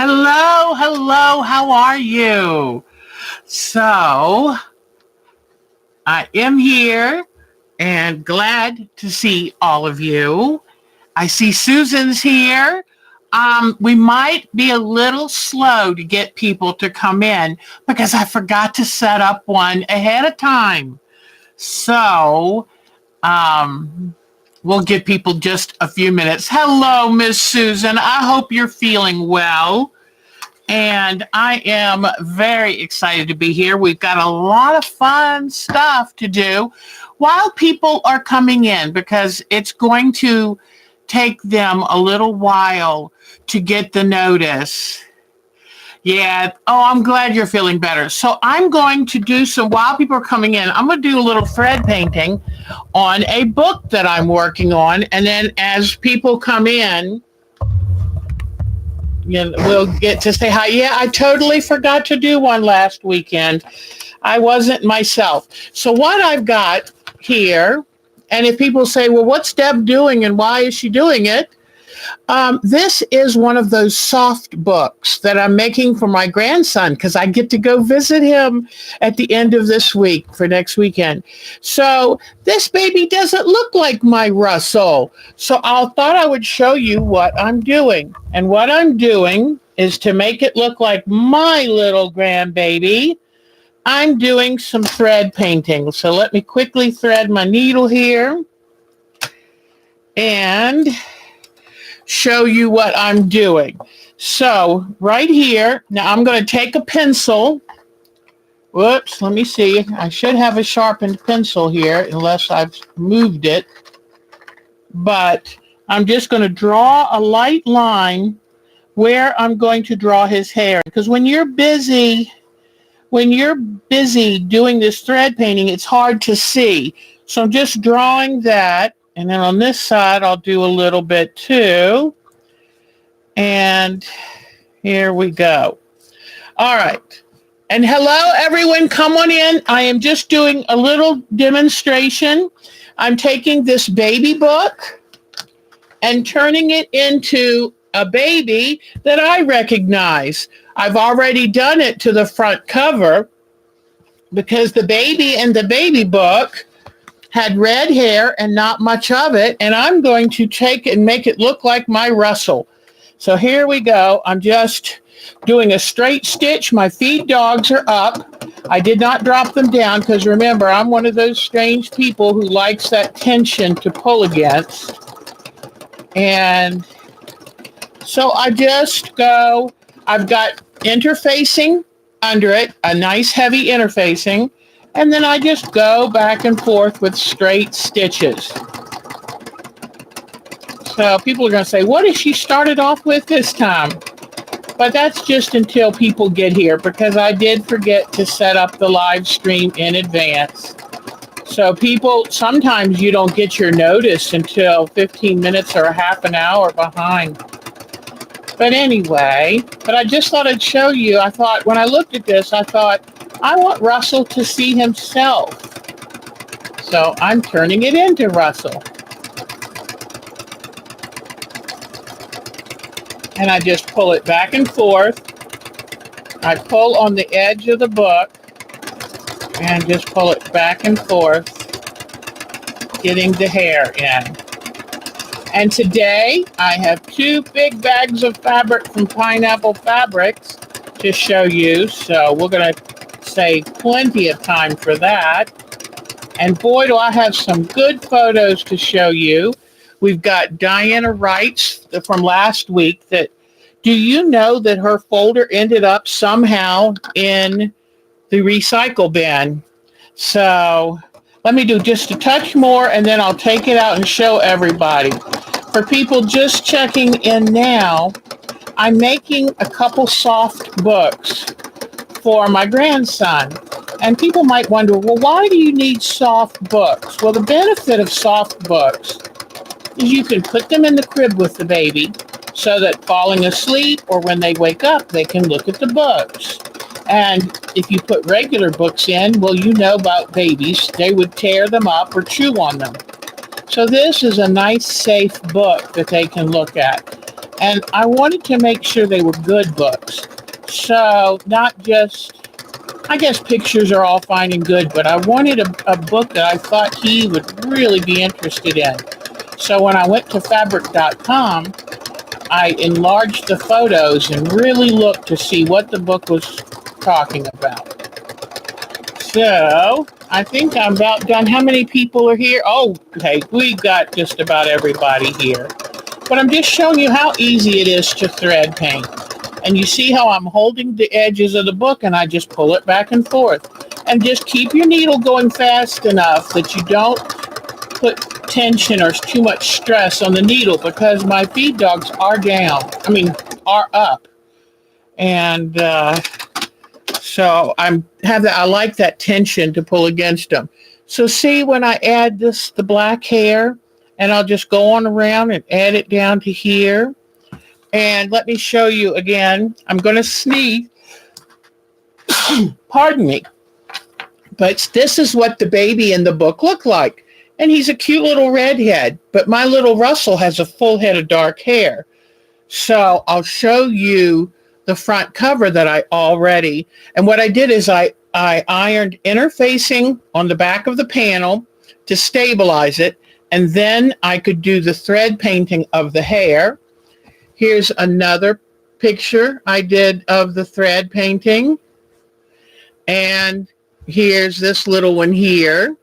Hello, hello, how are you? So, I am here and glad to see all of you. I see Susan's here. We might be a little slow to get people to come in because I forgot to set up one ahead of time. So, um, we'll give people just a few minutes. Hello, Miss Susan. I hope you're feeling well. And I am very excited to be here. We've got a lot of fun stuff to do while people are coming in because it's going to take them a little while to get the notice. Yeah. Oh, I'm glad you're feeling better. So I'm going to do some, while people are coming in, I'm going to do a little thread painting on a book that I'm working on. And then as people come in, we'll get to say hi. Yeah, I totally forgot to do one last weekend. I wasn't myself. So what I've got here, and if people say, well, what's Deb doing and why is she doing it? This is one of those soft books that I'm making for my grandson because I get to go visit him at the end of this week for next weekend. So this baby doesn't look like my Russell. So I thought I would show you what I'm doing. And what I'm doing is to make it look like my little grandbaby. I'm doing some thread painting. So let me quickly thread my needle here and show you what I'm doing. So right here, now I'm going to take a pencil. Whoops, let me see. I should have a sharpened pencil here unless I've moved it. But I'm just going to draw a light line where I'm going to draw his hair. Because when you're busy doing this thread painting, it's hard to see. So I'm just drawing that. And then on this side, I'll do a little bit too. And here we go. All right. And hello, everyone. Come on in. I am just doing a little demonstration. I'm taking this baby book and turning it into a baby that I recognize. I've already done it to the front cover because the baby in the baby book had red hair and not much of it, and I'm going to take and make it look like my Russell. So here we go. I'm just doing a straight stitch. My feed dogs are up. I did not drop them down because remember, I'm one of those strange people who likes that tension to pull against. And so I just go, I've got interfacing under it, a nice heavy interfacing. And then I just go back and forth with straight stitches. So people are going to say, what did she started off with this time? But that's just until people get here because I did forget to set up the live stream in advance. So people, sometimes you don't get your notice until 15 minutes or a half an hour behind. But anyway, I just thought I'd show you. I thought when I looked at this, I thought, I want Russell to see himself. So I'm turning it into Russell. And I just pull it back and forth. I pull on the edge of the book and just pull it back and forth, getting the hair in. And today I have 2 big bags of fabric from Pineapple Fabrics to show you. So we're going to save plenty of time for that. And boy, do I have some good photos to show you. We've got Diana Wright's from last week. Do you know that her folder ended up somehow in the recycle bin? So let me do just a touch more and then I'll take it out and show everybody. For people just checking in now, I'm making a couple soft books for my grandson. And people might wonder, well, why do you need soft books? Well, the benefit of soft books is you can put them in the crib with the baby so that falling asleep or when they wake up, they can look at the books. And if you put regular books in, well, you know about babies, they would tear them up or chew on them. So this is a nice, safe book that they can look at. And I wanted to make sure they were good books. So not just, I guess pictures are all fine and good, but I wanted a book that I thought he would really be interested in. So when I went to fabric.com, I enlarged the photos and really looked to see what the book was talking about. So I think I'm about done. How many people are here? Oh, okay, we got just about everybody here. But I'm just showing you how easy it is to thread paint. And you see how I'm holding the edges of the book and I just pull it back and forth. And just keep your needle going fast enough that you don't put tension or too much stress on the needle, because my feed dogs are are up. And so I like that tension to pull against them. So see, when I add the black hair, and I'll just go on around and add it down to here. And let me show you again. I'm going to sneeze. Pardon me. But this is what the baby in the book looked like. And he's a cute little redhead. But my little Russell has a full head of dark hair. So I'll show you the front cover that I already. And what I did is I ironed interfacing on the back of the panel to stabilize it. And then I could do the thread painting of the hair. Here's another picture I did of the thread painting. And here's this little one here.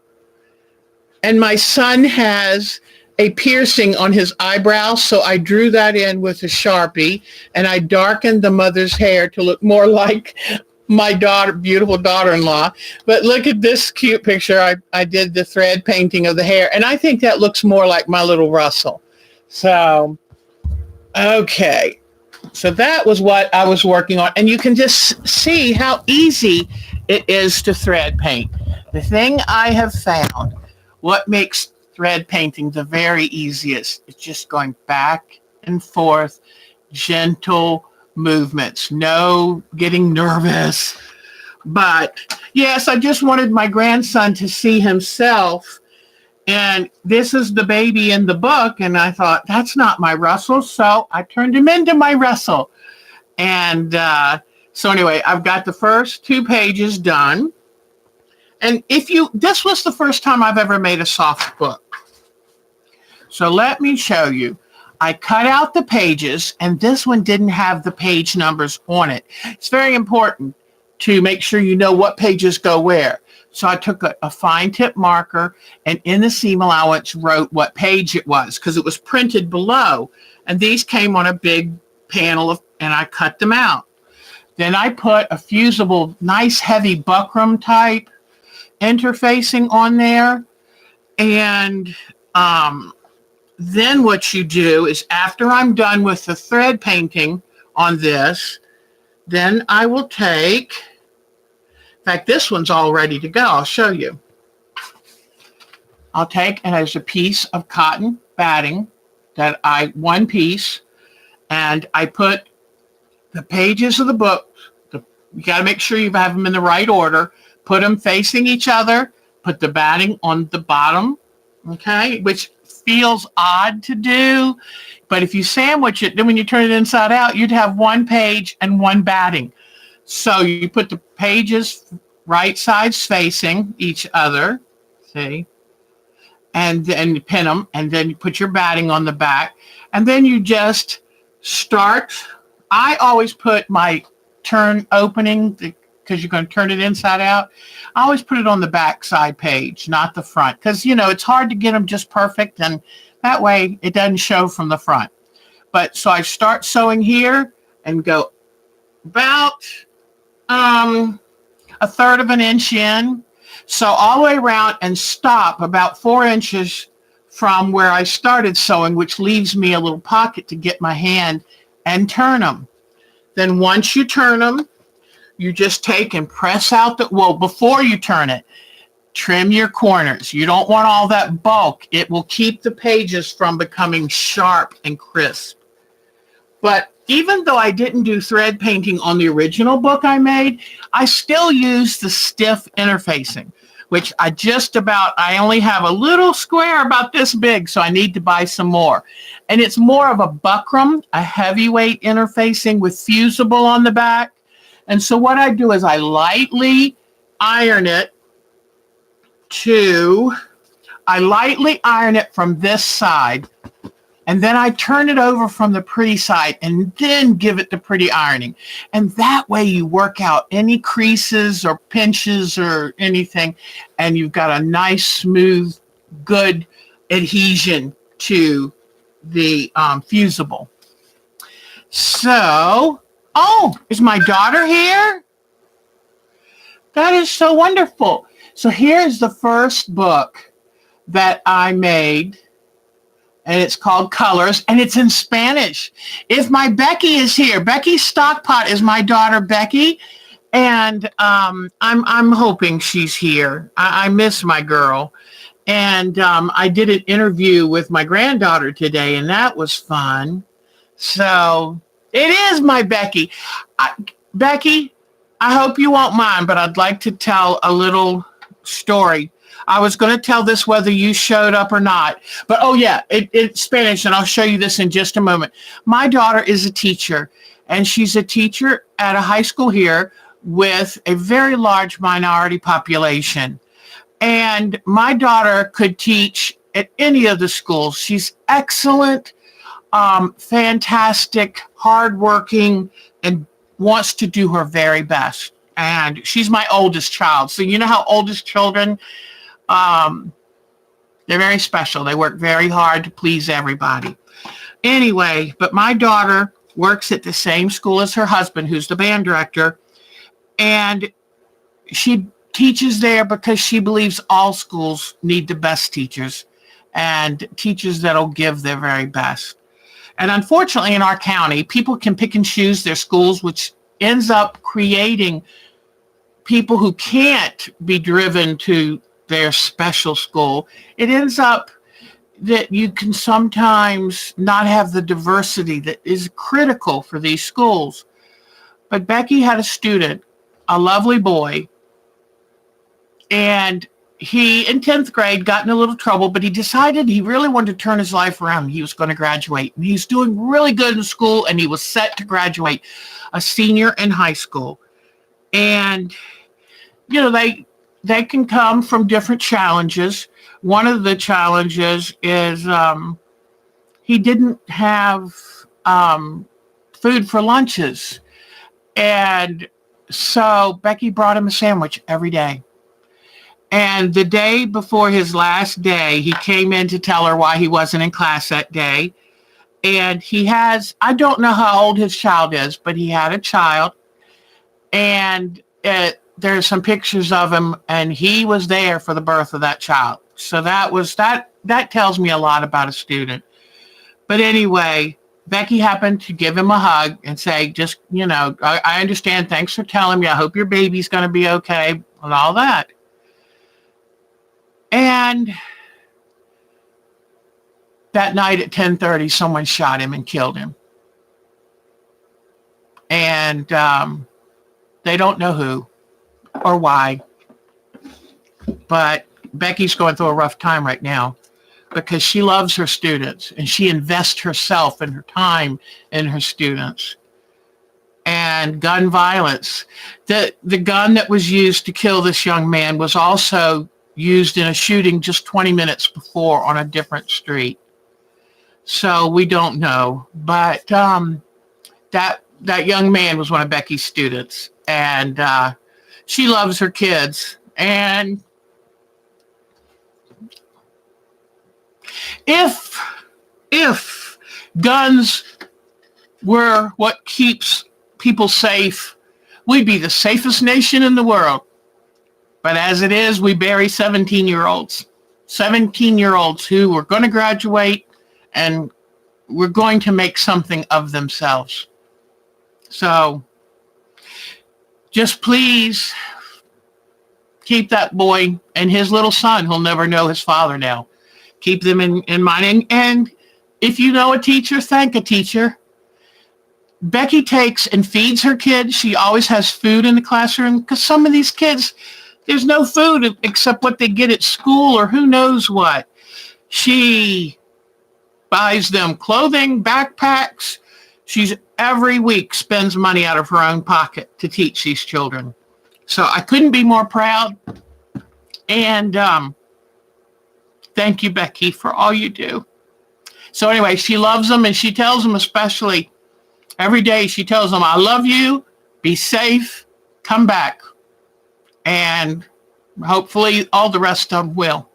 And my son has a piercing on his eyebrow, so I drew that in with a Sharpie, and I darkened the mother's hair to look more like my beautiful daughter-in-law. But look at this cute picture. I did the thread painting of the hair, and I think that looks more like my little Russell. So, okay. So that was what I was working on. And you can just see how easy it is to thread paint. The thing I have found, what makes thread painting the very easiest, is just going back and forth, gentle movements, no getting nervous. But yes, I just wanted my grandson to see himself. And this is the baby in the book. And I thought, that's not my Russell. So I turned him into my Russell. And so anyway, I've got the first 2 pages done. And this was the first time I've ever made a soft book. So let me show you. I cut out the pages, and this one didn't have the page numbers on it. It's very important to make sure you know what pages go where. So I took a fine tip marker, and in the seam allowance wrote what page it was, because it was printed below. And these came on a big panel, and I cut them out. Then I put a fusible, nice heavy buckram type interfacing on there. And then what you do is, after I'm done with the thread painting on this, then I will take, in fact, this one's all ready to go. I'll show you. I'll take, and there's a piece of cotton batting one piece, and I put the pages of the book. You got to make sure you have them in the right order. Put them facing each other. Put the batting on the bottom, okay, which feels odd to do, but if you sandwich it, then when you turn it inside out, you'd have one page and one batting. So you put the pages right sides facing each other, see, and then you pin them, and then you put your batting on the back, and then you just start. I always put my turn opening, because you're going to turn it inside out. I always put it on the back side page, not the front, because, it's hard to get them just perfect, and that way it doesn't show from the front. But so I start sewing here and go about a third of an inch in. So all the way around and stop about 4 inches from where I started sewing, which leaves me a little pocket to get my hand and turn them. Then once you turn them, you just take and press out before you turn it, trim your corners. You don't want all that bulk. It will keep the pages from becoming sharp and crisp. But even though I didn't do thread painting on the original book I made, I still used the stiff interfacing. which I only have a little square about this big, so I need to buy some more. And it's more of a buckram, a heavyweight interfacing with fusible on the back. And so what I do is I lightly iron it from this side, and then I turn it over from the pretty side and then give it the pretty ironing. And that way you work out any creases or pinches or anything, and you've got a nice, smooth, good adhesion to the fusible. So, is my daughter here? That is so wonderful. So here's the first book that I made, and it's called Colors, and it's in Spanish. If my Becky is here, Becky Stockpot is my daughter, Becky, and I'm hoping she's here. I miss my girl, and I did an interview with my granddaughter today, and that was fun. So it is my Becky. Becky, I hope you won't mind, but I'd like to tell a little story. I was going to tell this whether you showed up or not, but it's Spanish, and I'll show you this in just a moment. My daughter is a teacher, and she's a teacher at a high school here with a very large minority population. And my daughter could teach at any of the schools. She's excellent, fantastic, hardworking, and wants to do her very best. And she's my oldest child. So you know how oldest children, they're very special. They work very hard to please everybody. Anyway, but my daughter works at the same school as her husband, who's the band director. And she teaches there because she believes all schools need the best teachers and teachers that'll give their very best. And unfortunately, in our county, people can pick and choose their schools, which ends up creating people who can't be driven to their special school. It ends up that you can sometimes not have the diversity that is critical for these schools. But Becky had a student, a lovely boy, and he, in 10th grade, got in a little trouble, but he decided he really wanted to turn his life around. He was going to graduate. And he's doing really good in school, and he was set to graduate, a senior in high school. And, you know, they can come from different challenges. One of the challenges is he didn't have food for lunches. And so Becky brought him a sandwich every day. And the day before his last day, he came in to tell her why he wasn't in class that day. And he has, I don't know how old his child is, but he had a child. And there's some pictures of him, and he was there for the birth of that child. So that tells me a lot about a student. But anyway, Becky happened to give him a hug and say, just, you know, I understand. Thanks for telling me. I hope your baby's going to be okay and all that. And that night at 10:30, someone shot him and killed him. And they don't know who or why. But Becky's going through a rough time right now because she loves her students and she invests herself and her time in her students. And gun violence. The gun that was used to kill this young man was also used in a shooting just 20 minutes before on a different street. So we don't know. But that young man was one of Becky's students. And she loves her kids. And if guns were what keeps people safe, we'd be the safest nation in the world. But as it is, we bury 17-year-olds who are going to graduate and we're going to make something of themselves. So just please keep that boy and his little son, who'll never know his father now. Keep them in mind. And if you know a teacher, thank a teacher. Becky takes and feeds her kids. She always has food in the classroom because some of these kids, There's no food except what they get at school or who knows what. She buys them clothing, backpacks. She's every week spends money out of her own pocket to teach these children. So I couldn't be more proud. And thank you, Becky, for all you do. So anyway, she loves them, and she tells them, especially every day, she tells them, I love you, be safe, come back. And hopefully all the rest of them will.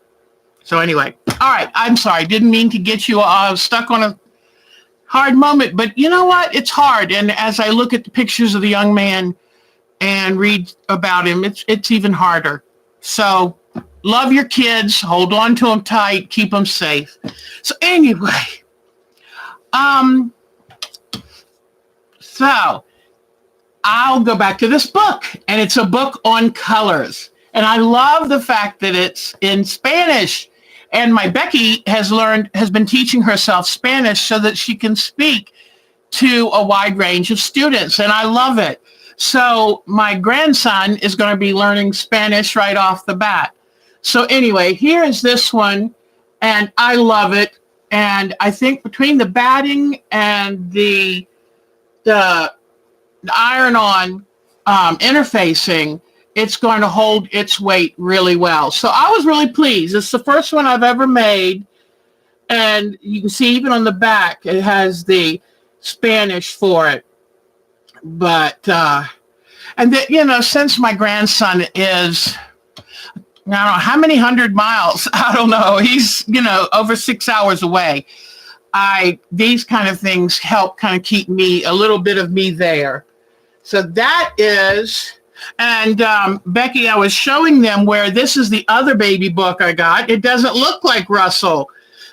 So anyway, all right, I'm sorry. Didn't mean to get you stuck on a hard moment, but you know what? It's hard. And as I look at the pictures of the young man and read about him, it's even harder. So love your kids, hold on to them tight, keep them safe. So anyway, so I'll go back to this book, and it's a book on colors. And I love the fact that it's in Spanish. And my Becky has been teaching herself Spanish so that she can speak to a wide range of students. And I love it. So my grandson is going to be learning Spanish right off the bat. So anyway, here is this one, and I love it. And I think between the batting and the iron-on interfacing, it's going to hold its weight really well. So I was really pleased. It's the first one I've ever made. And you can see even on the back, it has the Spanish for it. But, and that, you know, since my grandson is, I don't know how many 100 miles, I don't know. He's, you know, over 6 hours away. These kind of things help kind of keep me, a little bit of me there. So that is, and Becky, I was showing them where this is the other baby book I got. It doesn't look like Russell.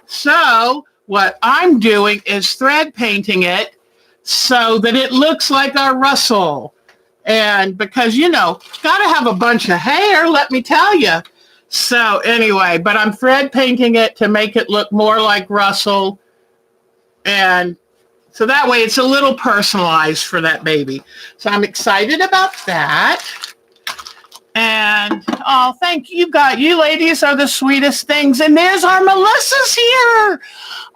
So what I'm doing is thread painting it so that it looks like our Russell. And because, you know, got to have a bunch of hair, let me tell you. So anyway, but I'm thread painting it to make it look more like Russell. And so that way it's a little personalized for that baby. So I'm excited about that. And, oh, thank you. You ladies are the sweetest things. And there's our Melissa's here.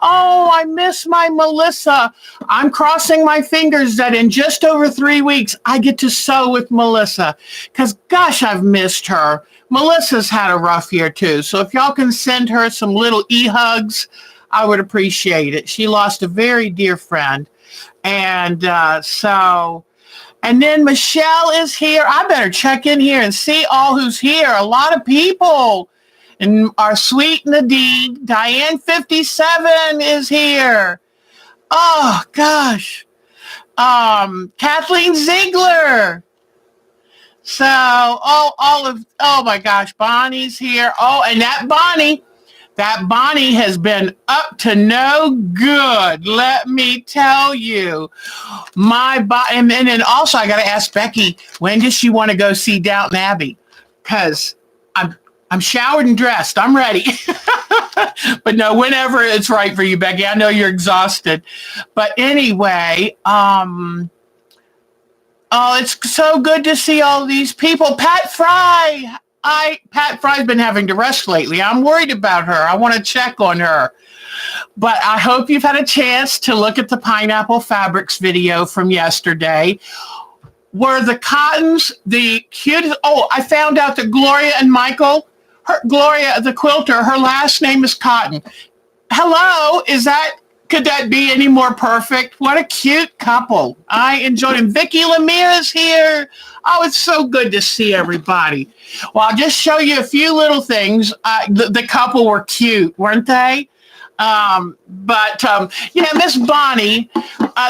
Oh, I miss my Melissa. I'm crossing my fingers that in just over 3 weeks, I get to sew with Melissa. Because, gosh, I've missed her. Melissa's had a rough year, too. So if y'all can send her some little e-hugs, I would appreciate it. She lost a very dear friend. And and then Michelle is here. I better check in here and see all who's here. A lot of people. And our sweet Nadine, Diane 57 is here. Oh, gosh. Kathleen Ziegler. So, oh my gosh, Bonnie's here. Oh, and that Bonnie has been up to no good, let me tell you. And then also I got to ask Becky, when does she want to go see Downton Abbey? Because I'm showered and dressed. I'm ready. But no, whenever it's right for you, Becky. I know you're exhausted. But anyway, oh, it's so good to see all these people. Pat Fry. Pat Fry's been having to rest lately. I'm worried about her. I want to check on her. But I hope you've had a chance to look at the Pineapple Fabrics video from yesterday. Were the cottons the cutest? Oh, I found out that Gloria and Michael, Gloria, the quilter, her last name is Cotton. Hello, could that be any more perfect? What a cute couple. I enjoyed him. Vicki Lemire is here. Oh, it's so good to see everybody. Well, I'll just show you a few little things. The couple were cute, weren't they? Miss Bonnie,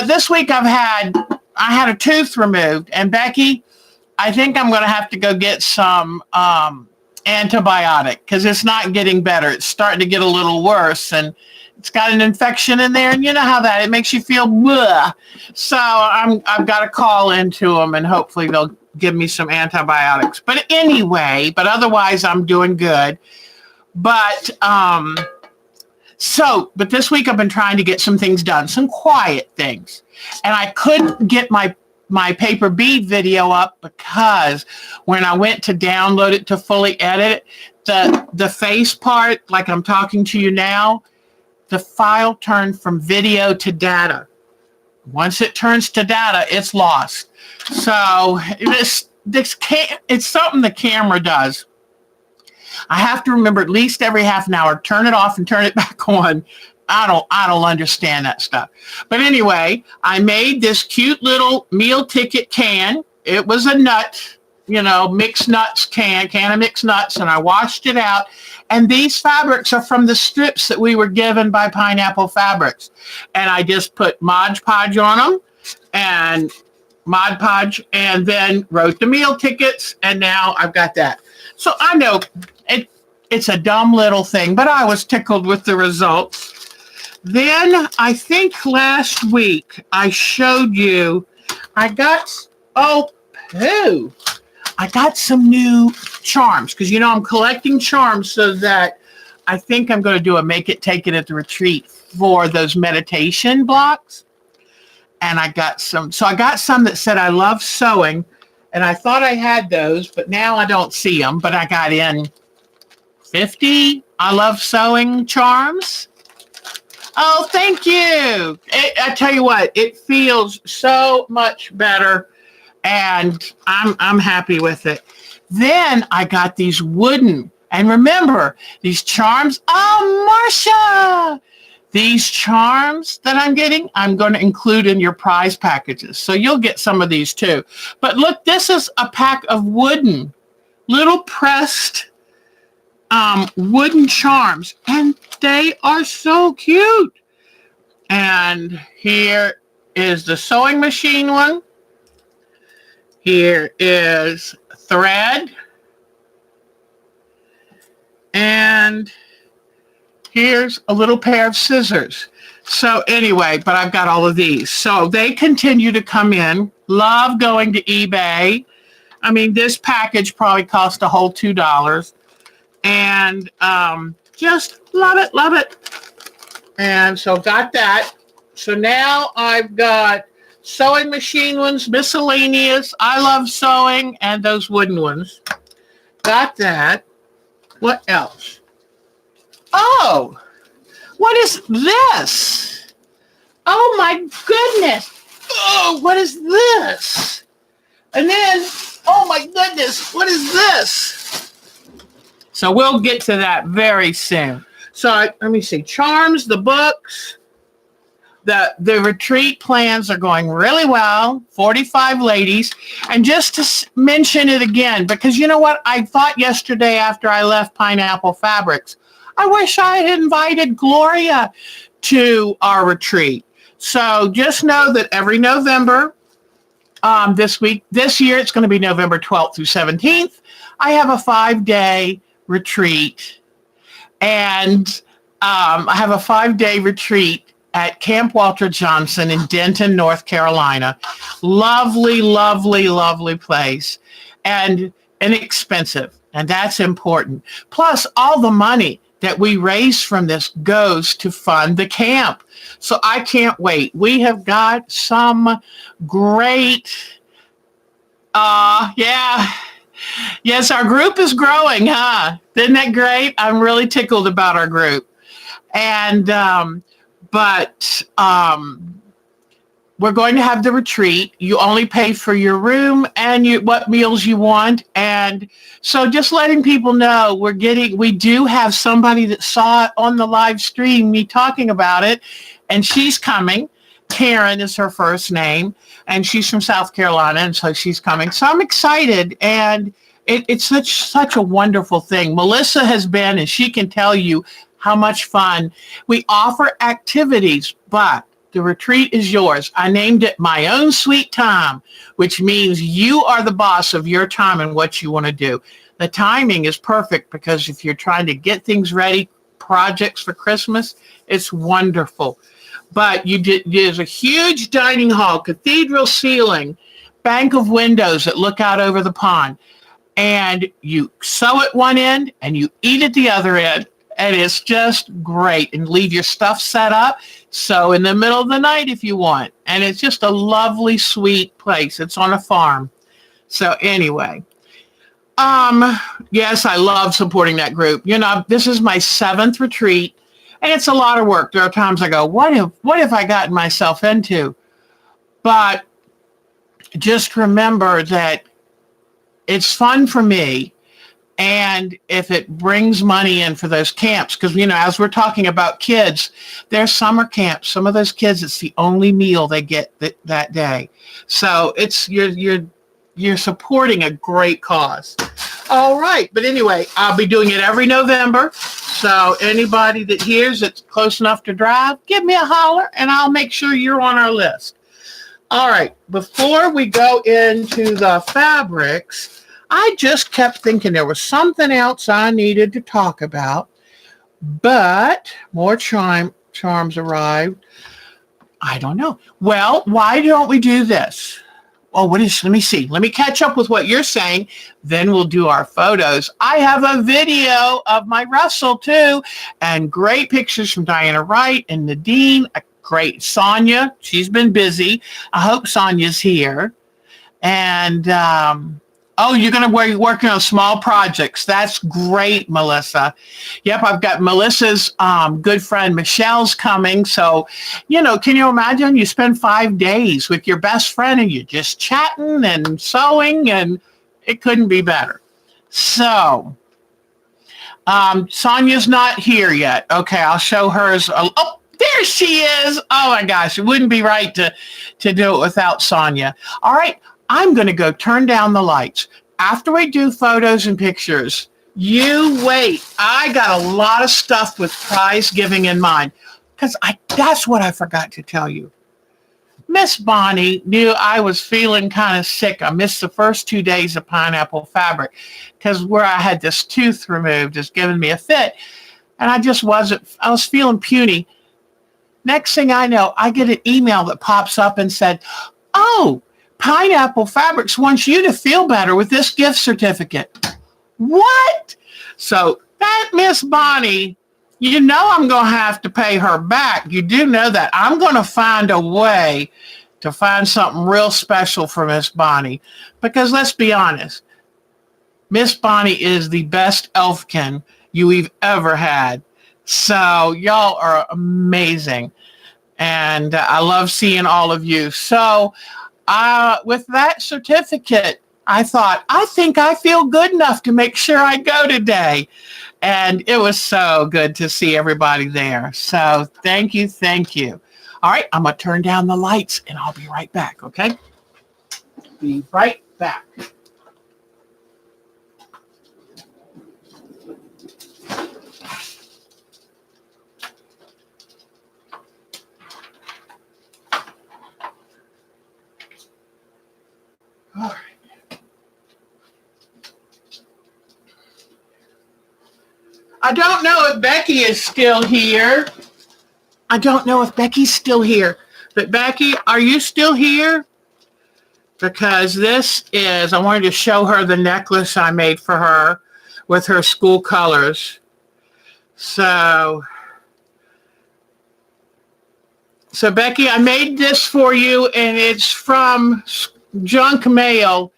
this week I had a tooth removed. And Becky, I think I'm going to have to go get some antibiotic because it's not getting better. It's starting to get a little worse. And it's got an infection in there, and you know how it makes you feel bleh. So I've got to call into them, and hopefully they'll give me some antibiotics. But anyway, otherwise I'm doing good. But this week I've been trying to get some things done, some quiet things, and I couldn't get my my paper bead video up because when I went to download it to fully edit it, the face part, like I'm talking to you now, the file turned from video to data. Once it turns to data, it's lost. So this can't, it's something the camera does. I have to remember at least every half an hour, turn it off and turn it back on. I don't understand that stuff. But anyway, I made this cute little meal ticket can. It was a nut, mixed nuts can of mixed nuts, and I washed it out. And these fabrics are from the strips that we were given by Pineapple Fabrics. And I just put Mod Podge on them and Mod Podge, and then wrote the meal tickets, and now I've got that. So I know it's a dumb little thing, but I was tickled with the results. Then I think last week I showed you, I got some new charms because, I'm collecting charms so that I think I'm going to do a make it, take it at the retreat for those meditation blocks. And I got some. So I got some that said I love sewing, and I thought I had those, but now I don't see them. But I got in 50 I love sewing charms. Oh, thank you. I tell you what, it feels so much better, and I'm happy with it. Then I got these wooden, and remember, these charms. Oh, Marcia! These charms that I'm getting, I'm going to include in your prize packages. So you'll get some of these too. But look, this is a pack of wooden, little pressed wooden charms, and they are so cute. And here is the sewing machine one. Here is thread. And here's a little pair of scissors. So anyway, but I've got all of these. So they continue to come in. Love going to eBay. I mean, this package probably cost a whole $2. And just love it, love it. And so got that. So now I've got sewing machine ones, miscellaneous, I love sewing, and those wooden ones. Got that. What else? Oh, what is this? Oh my goodness. Oh, what is this? And then, oh my goodness, what is this? So we'll get to that very soon. So let me see, charms, the books, the retreat plans are going really well, 45 ladies. And just to mention it again, because you know what? I thought yesterday after I left Pineapple Fabrics, I wish I had invited Gloria to our retreat. So just know that every November, this year, it's going to be November 12th through 17th. I have a 5-day retreat. And I have a 5-day retreat at Camp Walter Johnson in Denton, North Carolina. Lovely, lovely, lovely place. And inexpensive. And that's important. Plus, all the money that we raise from this goes to fund the camp. So I can't wait. We have got some great, yes, our group is growing, huh? Isn't that great? I'm really tickled about our group. And, we're going to have the retreat. You only pay for your room and what meals you want. And so just letting people know we do have somebody that saw it on the live stream, me talking about it, and she's coming. Karen is her first name, and she's from South Carolina, and so she's coming. So I'm excited, and it's such a wonderful thing. Melissa has been, and she can tell you how much fun. We offer activities, but the retreat is yours. I named it My Own Sweet Time, which means you are the boss of your time and what you want to do. The timing is perfect because if you're trying to get things ready, projects for Christmas, it's wonderful. But there's a huge dining hall, cathedral ceiling, bank of windows that look out over the pond. And you sew at one end and you eat at the other end. And it's just great. And leave your stuff set up. So in the middle of the night if you want. And it's just a lovely, sweet place. It's on a farm. So anyway, yes, I love supporting that group. You know, this is my 7th retreat, and it's a lot of work. There are times I go, what have I gotten myself into? But just remember that it's fun for me. And if it brings money in for those camps, because, you know, as we're talking about kids, there's summer camps. Some of those kids, it's the only meal they get that day. So it's you're supporting a great cause. All right. But anyway, I'll be doing it every November. So anybody that hears it's close enough to drive, give me a holler and I'll make sure you're on our list. All right. Before we go into the fabrics, I just kept thinking there was something else I needed to talk about, but more charms arrived. I don't know. Well, why don't we do this? Oh, let me see. Let me catch up with what you're saying. Then we'll do our photos. I have a video of my Russell too, and great pictures from Diana Wright and Nadine. Great. Sonia, she's been busy. I hope Sonia's here. And, oh, you're going to be working on small projects. That's great, Melissa. Yep, I've got Melissa's good friend Michelle's coming. So, you know, can you imagine you spend 5 days with your best friend and you're just chatting and sewing, and it couldn't be better. So, Sonia's not here yet. Okay, I'll show hers. Oh, there she is. Oh, my gosh. It wouldn't be right to do it without Sonia. All right. I'm going to go turn down the lights. After we do photos and pictures, you wait. I got a lot of stuff with prize giving in mind, because that's what I forgot to tell you. Miss Bonnie knew I was feeling kind of sick. I missed the first 2 days of pineapple fabric because where I had this tooth removed is giving me a fit. And I was feeling puny. Next thing I know, I get an email that pops up and said, oh, Pineapple Fabrics wants you to feel better with this gift certificate. What? So that Miss Bonnie, you know I'm going to have to pay her back. You do know that. I'm going to find a way to find something real special for Miss Bonnie. Because let's be honest, Miss Bonnie is the best elfkin you've ever had. So y'all are amazing. And I love seeing all of you. So with that certificate, I thought, I think I feel good enough to make sure I go today. And it was so good to see everybody there. So thank you. Thank you. All right. I'm going to turn down the lights and I'll be right back. Okay. Be right back. All right. I don't know if Becky is still here. But Becky, are you still here? Because I wanted to show her the necklace I made for her with her school colors. So Becky, I made this for you, and it's from Junk Mail,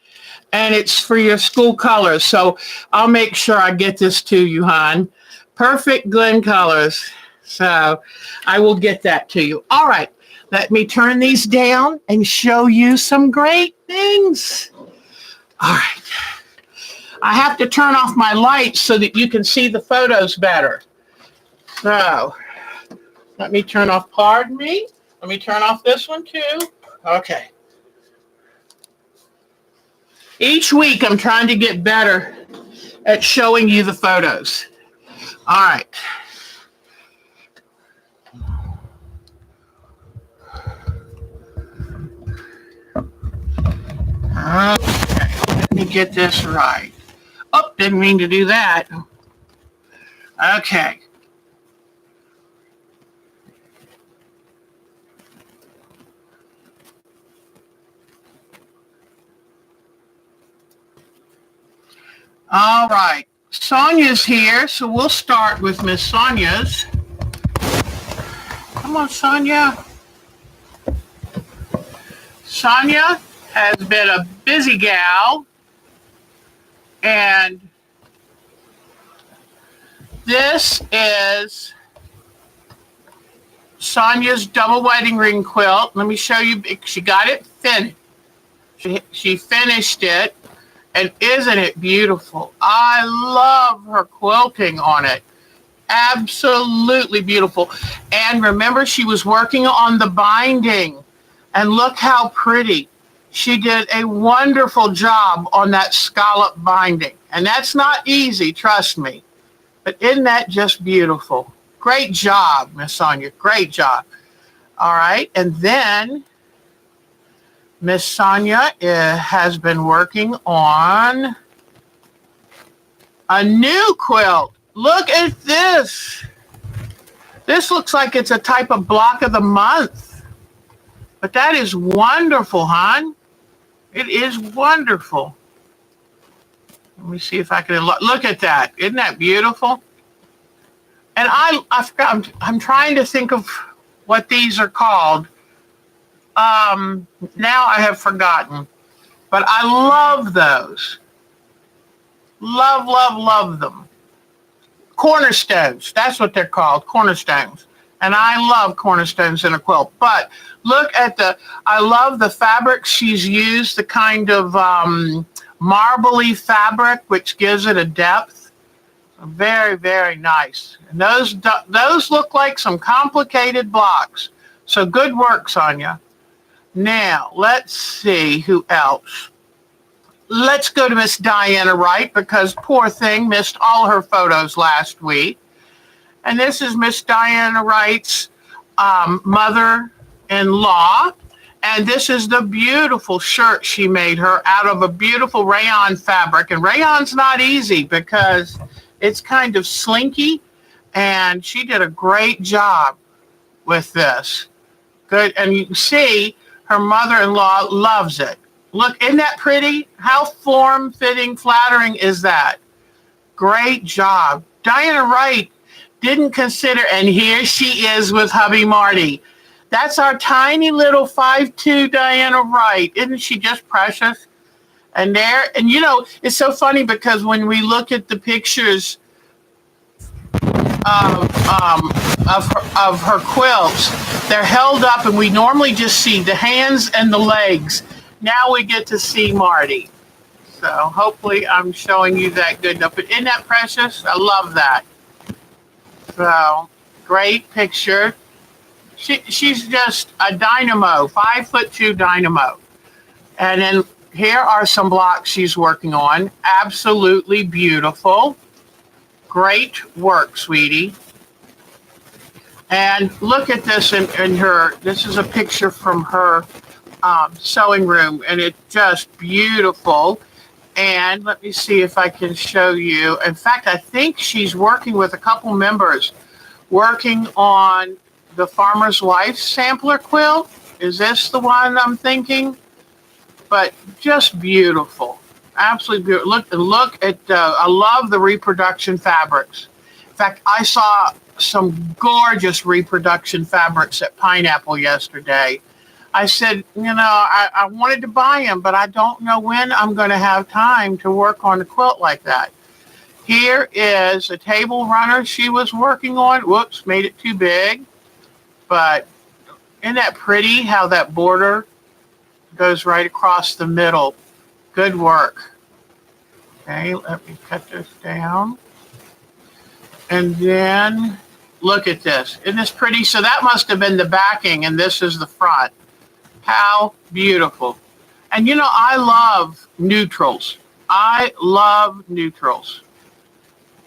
and it's for your school colors. So I'll make sure I get this to you, hon. Perfect Glen colors. So I will get that to you. All right. Let me turn these down and show you some great things. All right. I have to turn off my lights so that you can see the photos better. So let me turn off, pardon me. Let me turn off this one too. Okay. Each week I'm trying to get better at showing you the photos. All right. Okay, let me get this right. Oh, didn't mean to do that. Okay. All right. Sonia's here, so we'll start with Miss Sonia's. Come on, Sonia. Sonia has been a busy gal, and this is Sonia's double wedding ring quilt. Let me show you. She got it finished. She finished it, and isn't it beautiful? I love her quilting on it. Absolutely beautiful. And remember, she was working on the binding, and look how pretty. She did a wonderful job on that scallop binding, and that's not easy, trust me. But isn't that just beautiful? Great job, Miss Sonia. Great job. All right, and then Miss Sonia has been working on a new quilt. Look at this. This looks like it's a type of block of the month. But that is wonderful, hon. It is wonderful. Let me see if I can look at that. Isn't that beautiful? And I forgot, I'm trying to think of what these are called. Now I have forgotten. But I love those. Love, love, love them. Cornerstones. That's what they're called, cornerstones. And I love cornerstones in a quilt. But look at I love the fabric she's used, the kind of marbly fabric, which gives it a depth. Very, very nice. And those look like some complicated blocks. So good work, Sonia. Now, let's see who else. Let's go to Miss Diana Wright, because poor thing missed all her photos last week. And this is Miss Diana Wright's mother-in-law. And this is the beautiful shirt she made her out of a beautiful rayon fabric. And rayon's not easy because it's kind of slinky. And she did a great job with this. Good. And you can see her mother-in-law loves it. Look, isn't that pretty? How form-fitting, flattering is that? Great job. Diana Wright didn't consider, and here she is with hubby Marty. That's our tiny little 5'2" Diana Wright. Isn't she just precious? And you know, it's so funny because when we look at the pictures of her quilts, they're held up and we normally just see the hands and the legs. Now we get to see Marty. So hopefully I'm showing you that good enough. But isn't that precious? I love that. So great picture. She's just a dynamo, 5'2" dynamo. And then here are some blocks she's working on. Absolutely beautiful. Great work, sweetie. And look at this in her. This is a picture from her sewing room, and it's just beautiful. And let me see if I can show you. In fact, I think she's working with a couple members working on the Farmer's Wife sampler quilt. Is this the one I'm thinking? But just beautiful. Absolutely beautiful. Look at, I love the reproduction fabrics. In fact, I saw some gorgeous reproduction fabrics at Pineapple yesterday. I said, you know, I wanted to buy them, but I don't know when I'm going to have time to work on a quilt like that. Here is a table runner she was working on. Whoops, made it too big. But isn't that pretty how that border goes right across the middle? Good work. Okay, let me cut this down. And then look at this. Isn't this pretty? So that must have been the backing, and this is the front. How beautiful. And you know, I love neutrals. I love neutrals.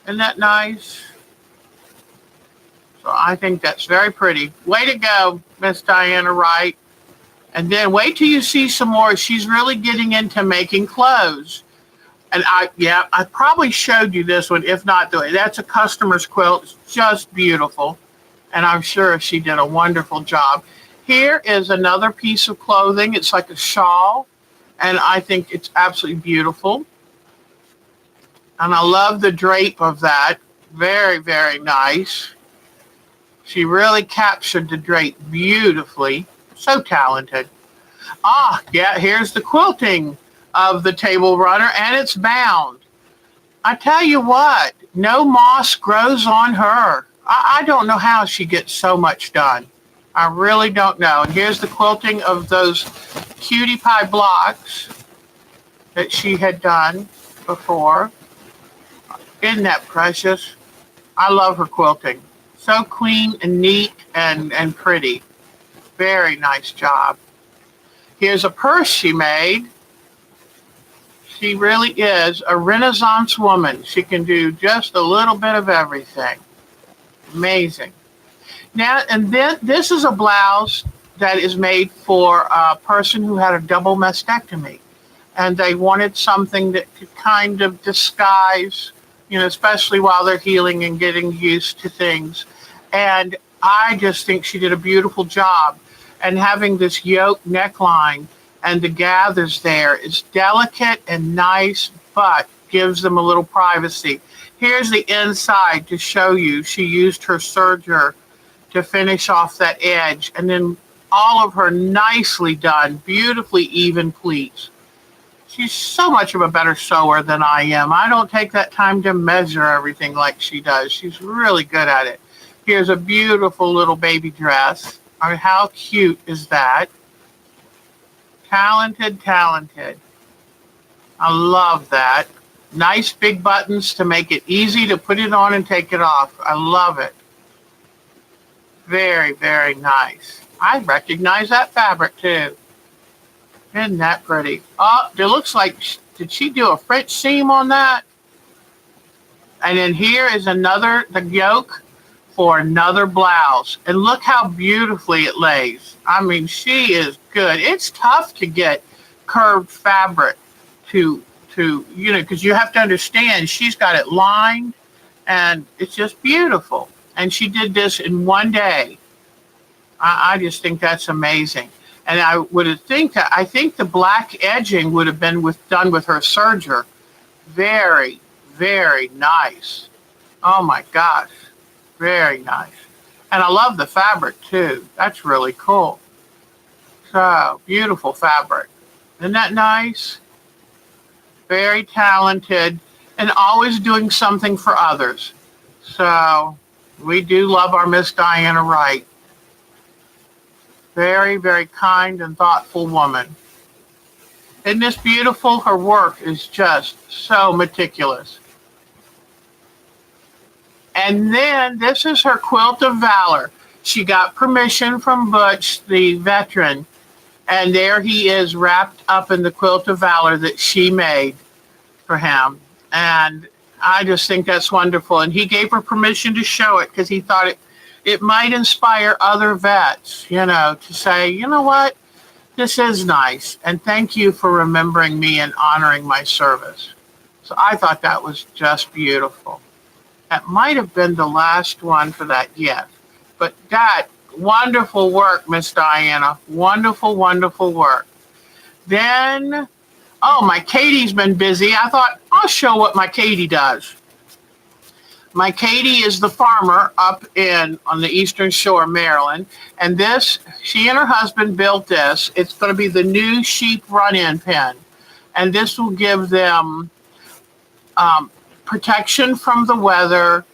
Isn't that nice? So I think that's very pretty. Way to go, Miss Diana Wright. And then wait till you see some more. She's really getting into making clothes. And I probably showed you this one, if not that's a customer's quilt. It's just beautiful. And I'm sure she did a wonderful job. Here is another piece of clothing. It's like a shawl. And I think it's absolutely beautiful. And I love the drape of that. Very, very nice. She really captured the drape beautifully. So talented. Ah, yeah, here's the quilting of the table runner, and it's bound. I tell you what, no moss grows on her. I don't know how she gets so much done. I really don't know. And here's the quilting of those cutie pie blocks that she had done before. Isn't that precious? I love her quilting. So clean and neat and pretty. Very nice job. Here's a purse she made. She really is a Renaissance woman. She can do just a little bit of everything. Amazing. Now, and then this is a blouse that is made for a person who had a double mastectomy. And they wanted something that could kind of disguise, especially while they're healing and getting used to things. And I just think she did a beautiful job. And having this yoke neckline and the gathers there is delicate and nice, but gives them a little privacy. Here's the inside to show you. She used her serger to finish off that edge, and then all of her nicely done, beautifully even pleats. She's so much of a better sewer than I am. I don't take that time to measure everything like she does. She's really good at it. Here's a beautiful little baby dress. I mean, how cute is that? Talented, talented. I love that. Nice big buttons to make it easy to put it on and take it off. I love it. Very, very nice. I recognize that fabric too. Isn't that pretty? Oh, it looks like, did she do a French seam on that? And then here is the yoke for another blouse. And look how beautifully it lays. I mean, she is good. It's tough to get curved fabric to because you have to understand she's got it lined and it's just beautiful. And she did this in one day. I just think that's amazing. And I think the black edging would have been done with her serger. Very, very nice. Oh my gosh. Very nice. And I love the fabric too. That's really cool. So beautiful fabric. Isn't that nice? Very talented and always doing something for others. So we do love our Miss Diana Wright. Very, very kind and thoughtful woman. Isn't this beautiful? Her work is just so meticulous. And then this is her quilt of valor. She got permission from Butch, the veteran, and there he is wrapped up in the quilt of valor that she made for him. And I just think that's wonderful. And he gave her permission to show it because he thought it might inspire other vets, to say, you know what, this is nice. And thank you for remembering me and honoring my service. So I thought that was just beautiful. That might have been the last one for that yet. But that, wonderful work, Miss Diana. Wonderful, wonderful work. Then, my Katie's been busy. I thought, I'll show what my Katie does. My Katie is the farmer up on the Eastern Shore, Maryland. And she and her husband built this. It's going to be the new sheep run-in pen. And this will give them protection from the weather,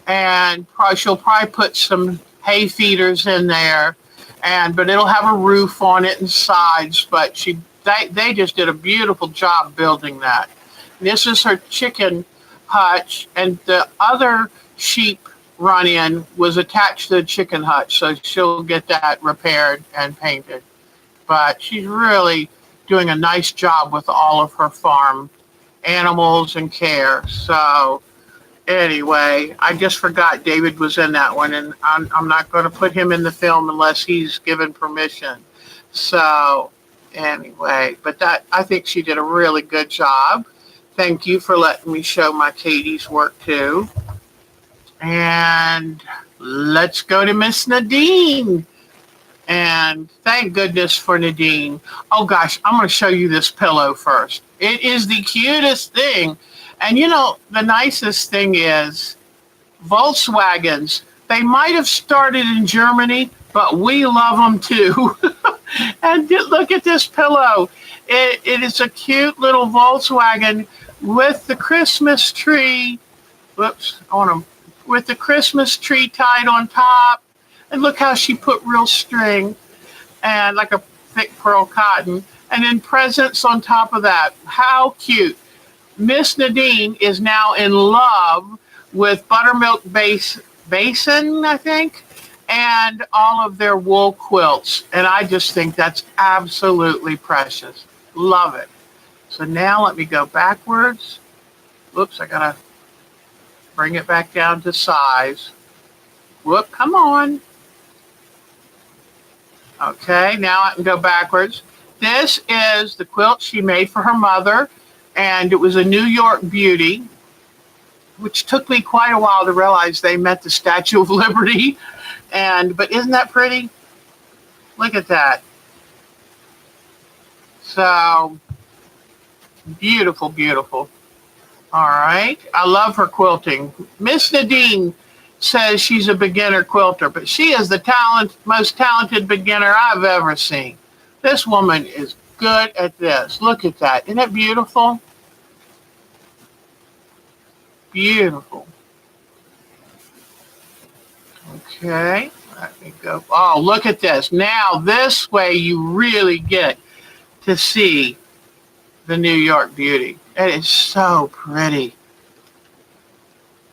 and she'll probably put some hay feeders in there, but it'll have a roof on it and sides. But they just did a beautiful job building that. This is her chicken hutch, and the other sheep run-in was attached to the chicken hutch, so she'll get that repaired and painted. But she's really doing a nice job with all of her farm animals and care. So anyway, I just forgot David was in that one, and I'm not going to put him in the film unless he's given permission. So anyway, but I think she did a really good job. Thank you for letting me show my Katie's work too. And let's go to Miss Nadine. And thank goodness for Nadine. Oh gosh, I'm going to show you this pillow first. It is the cutest thing. And the nicest thing is Volkswagens, they might have started in Germany, but we love them too. And look at this pillow. It is a cute little Volkswagen with the Christmas tree. Whoops, with the Christmas tree tied on top. And look how she put real string and like a thick pearl cotton. And then presents on top of that. How cute. Miss Nadine is now in love with Buttermilk Basin, I think, and all of their wool quilts. And I just think that's absolutely precious. Love it. So now let me go backwards. Whoops, I gotta bring it back down to size. Whoop, come on. Okay, now I can go backwards. This is the quilt she made for her mother, and it was a New York beauty, which took me quite a while to realize they meant the Statue of Liberty. But isn't that pretty? Look at that. So beautiful, beautiful. All right. I love her quilting. Miss Nadine says she's a beginner quilter, but she is the most talented beginner I've ever seen. This woman is good at this. Look at that. Isn't that beautiful? Beautiful. Okay, let me go. Oh, look at this. Now this way you really get to see the New York beauty. It is so pretty.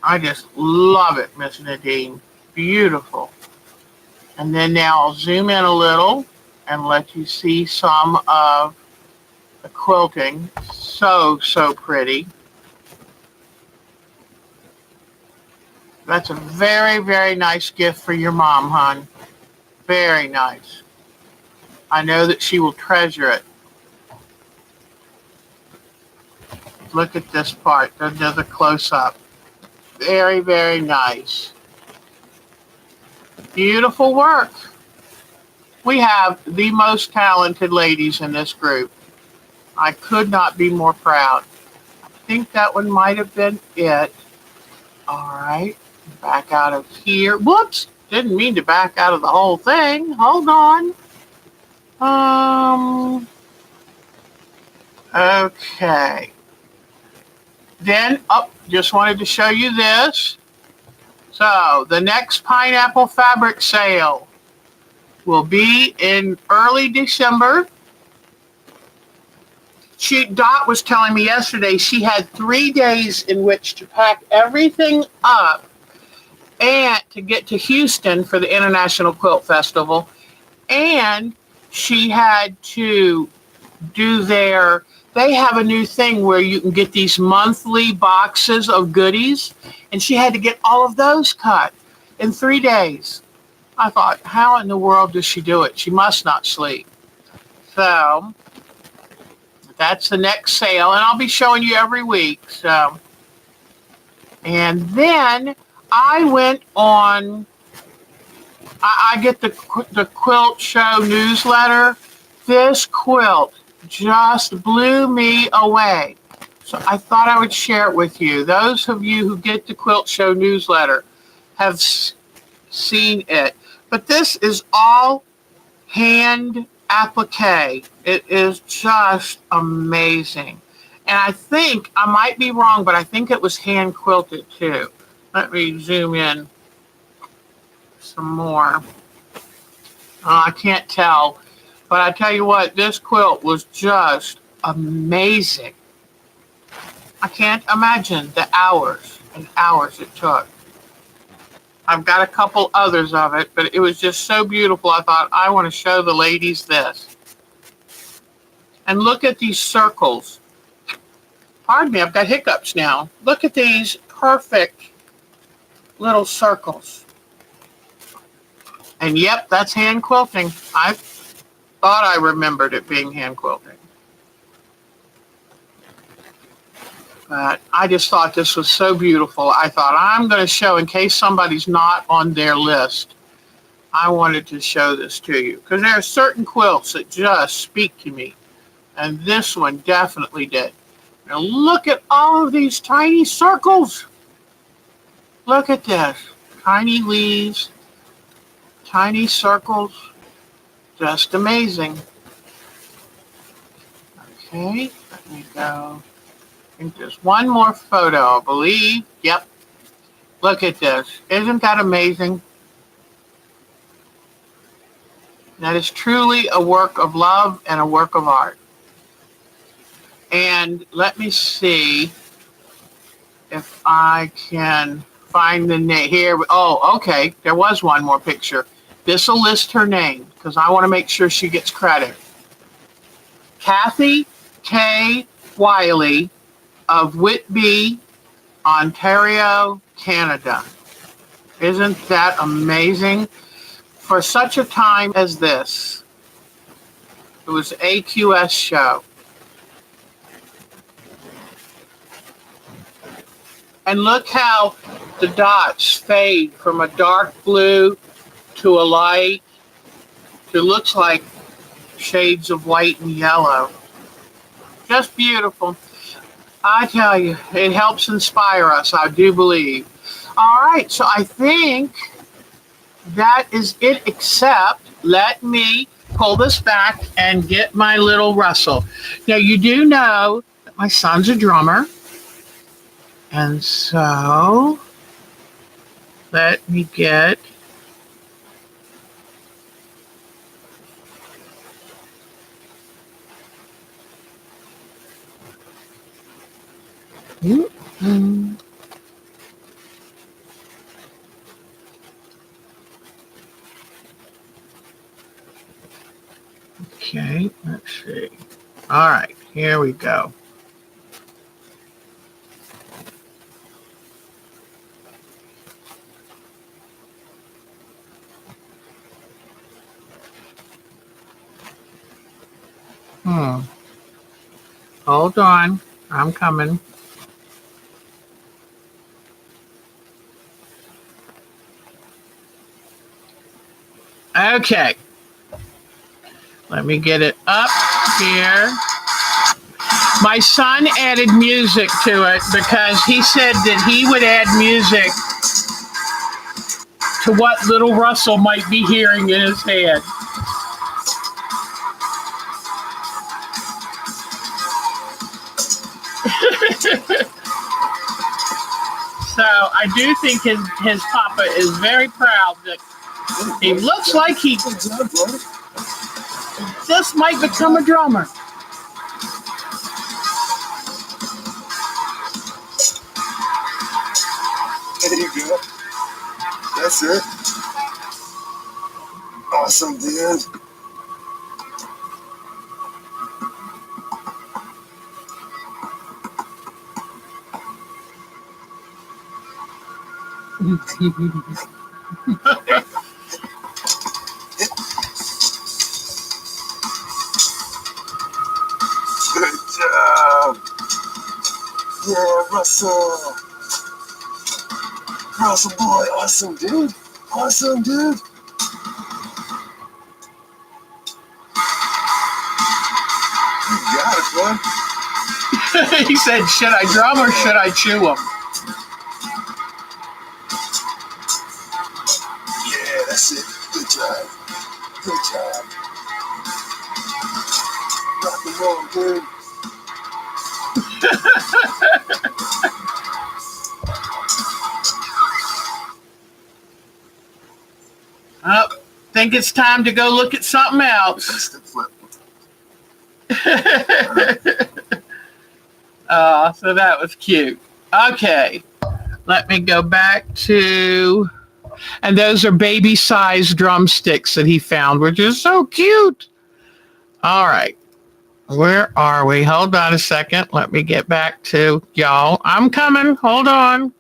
I just love it, Miss Nadine. Beautiful. And then now I'll zoom in a little and let you see some of the quilting. So, so pretty. That's a very, very nice gift for your mom, hon. Very nice. I know that she will treasure it. Look at this part. Another close-up. Very, very nice. Beautiful work. We have the most talented ladies in this group. I could not be more proud. I think that one might have been it. All right. Back out of here. Whoops. Didn't mean to back out of the whole thing. Hold on. Okay. Then, just wanted to show you this. So, the next pineapple fabric sale will be in early December. Dot was telling me yesterday she had 3 days in which to pack everything up and to get to Houston for the International Quilt Festival. And she had to do they have a new thing where you can get these monthly boxes of goodies, and she had to get all of those cut in 3 days. I thought, how in the world does she do it? She must not sleep. So that's the next sale, and I'll be showing you every week. So, and then I went on. I get the Quilt Show newsletter. This quilt just blew me away. So I thought I would share it with you. Those of you who get the Quilt Show newsletter have seen it. But this is all hand applique. It is just amazing. And I think, I might be wrong, but I think it was hand quilted too. Let me zoom in some more. I can't tell. But I tell you what, this quilt was just amazing. I can't imagine the hours and hours it took. I've got a couple others of it, but it was just so beautiful. I thought, I want to show the ladies this. And look at these circles. Pardon me, I've got hiccups now. Look at these perfect little circles. And yep, that's hand quilting. I thought I remembered it being hand quilting. But I just thought this was so beautiful. I thought I'm going to show, in case somebody's not on their list, I wanted to show this to you. Because there are certain quilts that just speak to me. And this one definitely did. Now look at all of these tiny circles. Look at this. Tiny leaves, tiny circles. Just amazing. Okay, let me go. I think there's one more photo, I believe. Yep. Look at this. Isn't that amazing? That is truly a work of love and a work of art. And let me see if I can find the name here. Oh, okay. There was one more picture. This will list her name because I want to make sure she gets credit. Kathy K. Wiley of Whitby, Ontario, Canada. Isn't that amazing? For such a time as this, it was an AQS show. And look how the dots fade from a dark blue to a light to looks like shades of white and yellow. Just beautiful. I tell you, it helps inspire us, I do believe. All right, so I think that is it, except let me pull this back and get my little Russell. Now, you do know that my son's a drummer, and so let me get okay, let's see. All right, here we go. Hold on, I'm coming. Okay, let me get it up here. My son added music to it because he said that he would add music to what little Russell might be hearing in his head. So I do think his papa is very proud that he looks like he just might become a drummer. There you go. That's it. Awesome, dude. Good job. Yeah, Russell. Russell boy, awesome, dude. Awesome, dude. You got it, bud. He said, should I drum or should I chew him? Yeah, that's it. Good job. Good job. Rock and roll, dude. Oh, think it's time to go look at something else. That's the flip. So that was cute. Okay, let me go back to, and those are baby-sized drumsticks that he found, which is so cute. All right, where are we? Hold on a second. Let me get back to y'all. I'm coming. Hold on.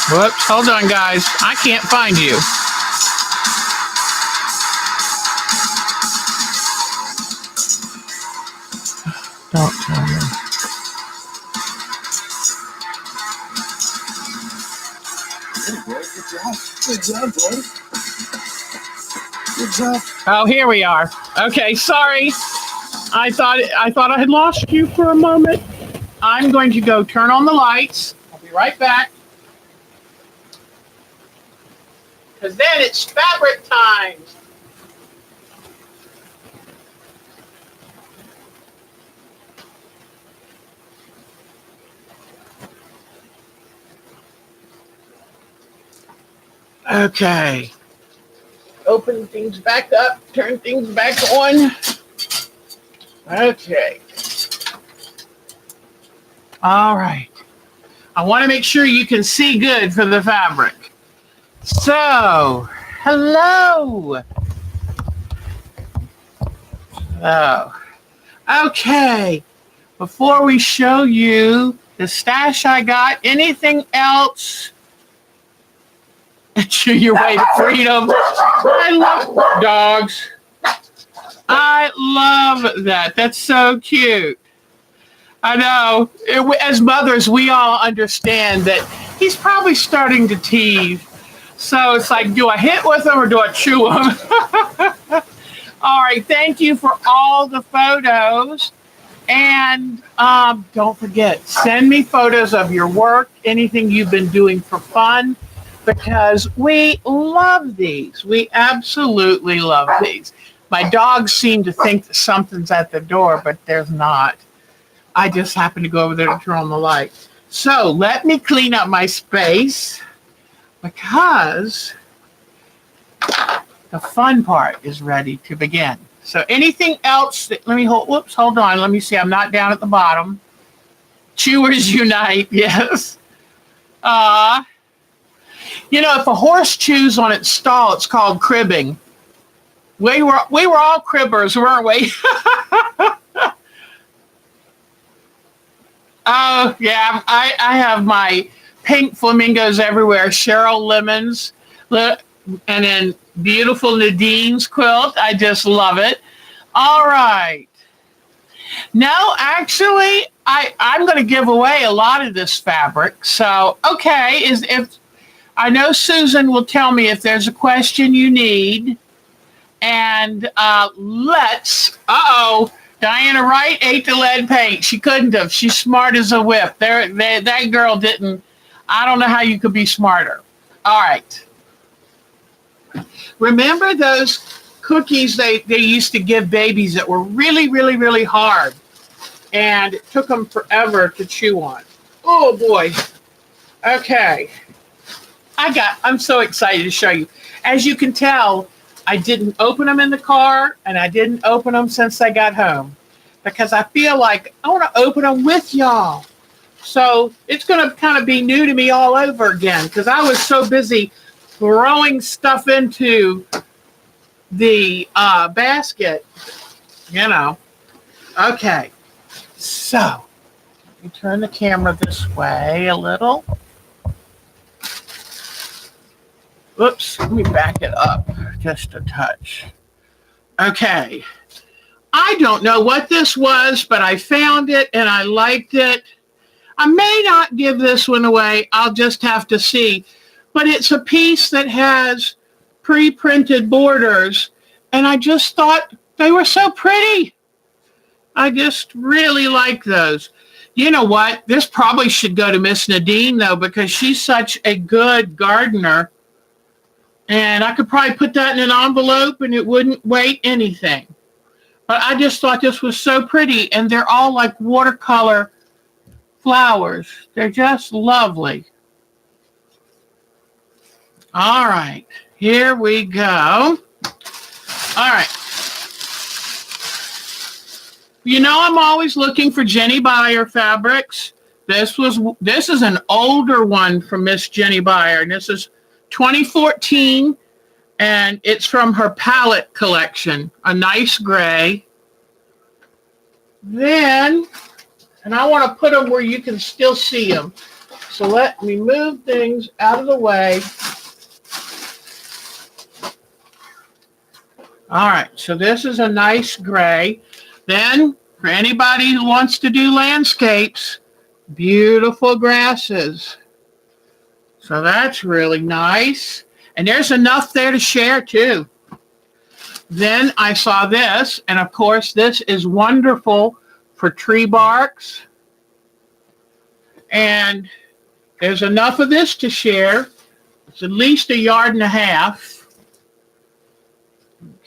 Whoops. Hold on, guys. I can't find you. Don't tell me. Hey, boy, good job. Good job, boy. Good job. Oh, here we are. Okay, sorry. I thought I had lost you for a moment. I'm going to go turn on the lights. I'll be right back. Because then it's fabric time. Okay. Open things back up, turn things back on. Okay. All right. I want to make sure you can see good for the fabric. So, hello. Oh, okay. Before we show you the stash I got, anything else? Chew your way to freedom. I love dogs. I love that. That's so cute. I know. As mothers, we all understand that he's probably starting to tease. So it's like, do I hit with him or do I chew him? All right. Thank you for all the photos. And don't forget, send me photos of your work, anything you've been doing for fun, because we love these. We absolutely love these. My dogs seem to think that something's at the door, but there's not. I just happened to go over there to turn on the light. So let me clean up my space because the fun part is ready to begin. So anything else that, hold on. Let me see. I'm not down at the bottom. Chewers unite. Yes. If a horse chews on its stall, it's called cribbing. We were all cribbers, weren't we? Oh, yeah. I have my pink flamingos everywhere. Cheryl Lemons, and then beautiful Nadine's quilt. I just love it. All right. No, actually, I'm going to give away a lot of this fabric. So, okay, if I know Susan will tell me if there's a question you need. And Diana Wright ate the lead paint. She couldn't have. She's smart as a whip. That girl didn't. I don't know how you could be smarter. All right. Remember those cookies they used to give babies that were really, really, really hard? And it took them forever to chew on. Oh, boy. Okay. I'm so excited to show you. As you can tell, I didn't open them in the car, and I didn't open them since I got home because I feel like I want to open them with y'all. So it's going to kind of be new to me all over again because I was so busy throwing stuff into the basket, Okay, so let me turn the camera this way a little. Oops, let me back it up just a touch. Okay. I don't know what this was, but I found it and I liked it. I may not give this one away. I'll just have to see. But it's a piece that has pre-printed borders, and I just thought they were so pretty. I just really like those. You know what? This probably should go to Miss Nadine, though, because she's such a good gardener. And I could probably put that in an envelope and it wouldn't weigh anything. But I just thought this was so pretty. And they're all like watercolor flowers. They're just lovely. All right. Here we go. All right. I'm always looking for Jenny Beyer fabrics. This is an older one from Miss Jenny Beyer. And this is 2014, and it's from her palette collection, a nice gray. Then, and I want to put them where you can still see them. So let me move things out of the way. All right, so this is a nice gray. Then, for anybody who wants to do landscapes, beautiful grasses. So that's really nice. And there's enough there to share too. Then I saw this, and of course this is wonderful for tree barks. And there's enough of this to share. It's at least 1.5 yards.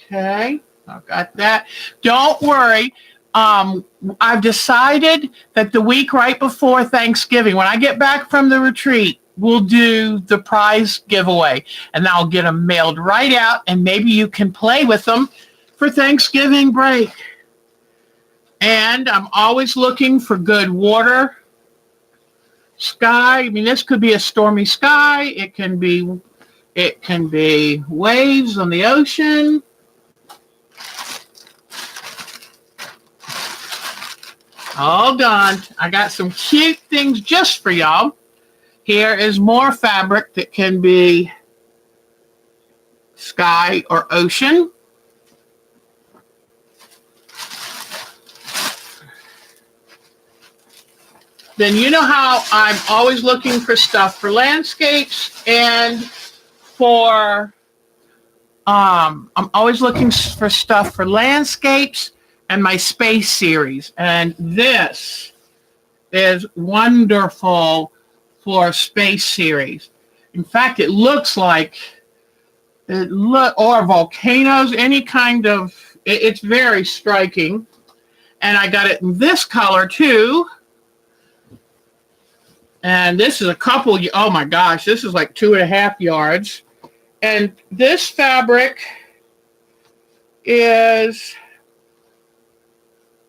Okay, I've got that. Don't worry. I've decided that the week right before Thanksgiving, when I get back from the retreat, we'll do the prize giveaway. And I'll get them mailed right out, and maybe you can play with them for Thanksgiving break. And I'm always looking for good water. Sky. I mean, this could be a stormy sky. It can be waves on the ocean. Hold on. I got some cute things just for y'all. Here is more fabric that can be sky or ocean. Then you know how I'm always looking for stuff for landscapes and for, I'm always looking for stuff for landscapes and my space series. And this is wonderful for space series. In fact, it looks like, or volcanoes, any kind of, it's very striking. And I got it in this color too. And this is a couple, oh my gosh, this is like 2.5 yards. And this fabric is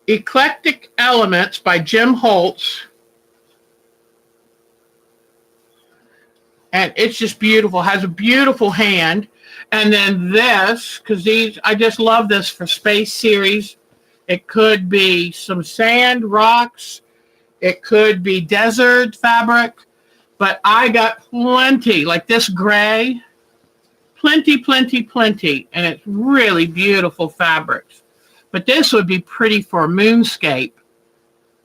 Eclectic Elements by Jim Holtz. And it's just beautiful, has a beautiful hand. And then this, because these, I just love this for space series. It could be some sand, rocks. It could be desert fabric, but I got plenty, like this gray, plenty, and it's really beautiful fabrics. But this would be pretty for a moonscape.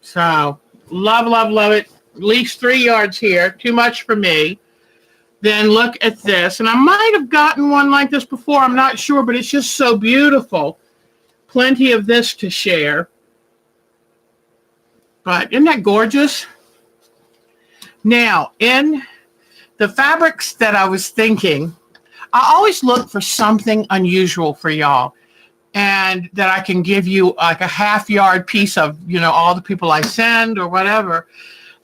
So love it. At least 3 yards here, too much for me. Then look at this, and I might have gotten one like this before, I'm not sure, but it's just so beautiful. Plenty of this to share. But isn't that gorgeous? Now, in the fabrics that I was thinking, I always look for something unusual for y'all, and that I can give you like a 1/2 yard piece of, you know, all the people I send or whatever.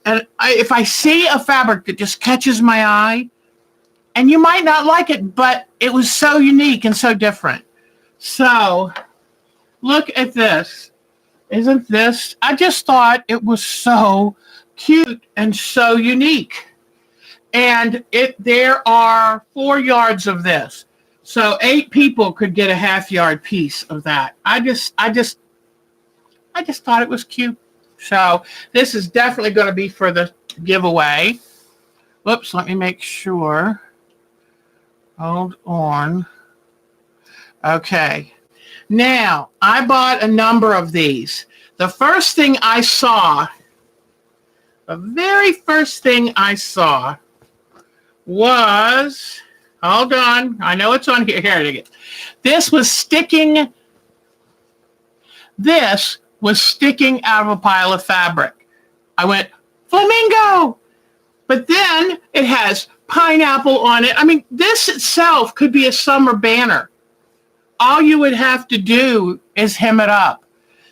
And if I see a fabric that just catches my eye, and you might not like it, but it was so unique and so different. So look at this. Isn't this? I just thought it was so cute and so unique. And there are 4 yards of this. So 8 people could get a 1/2 yard piece of that. I just thought it was cute. So this is definitely going to be for the giveaway. Whoops, let me make sure. Hold on. Okay. Now, I bought a number of these. The first thing I saw, the very first thing I saw was, hold on, I know it's on here. Here it is. This was sticking out of a pile of fabric. I went, flamingo! But then it has pineapple on it. I mean, this itself could be a summer banner. All you would have to do is hem it up.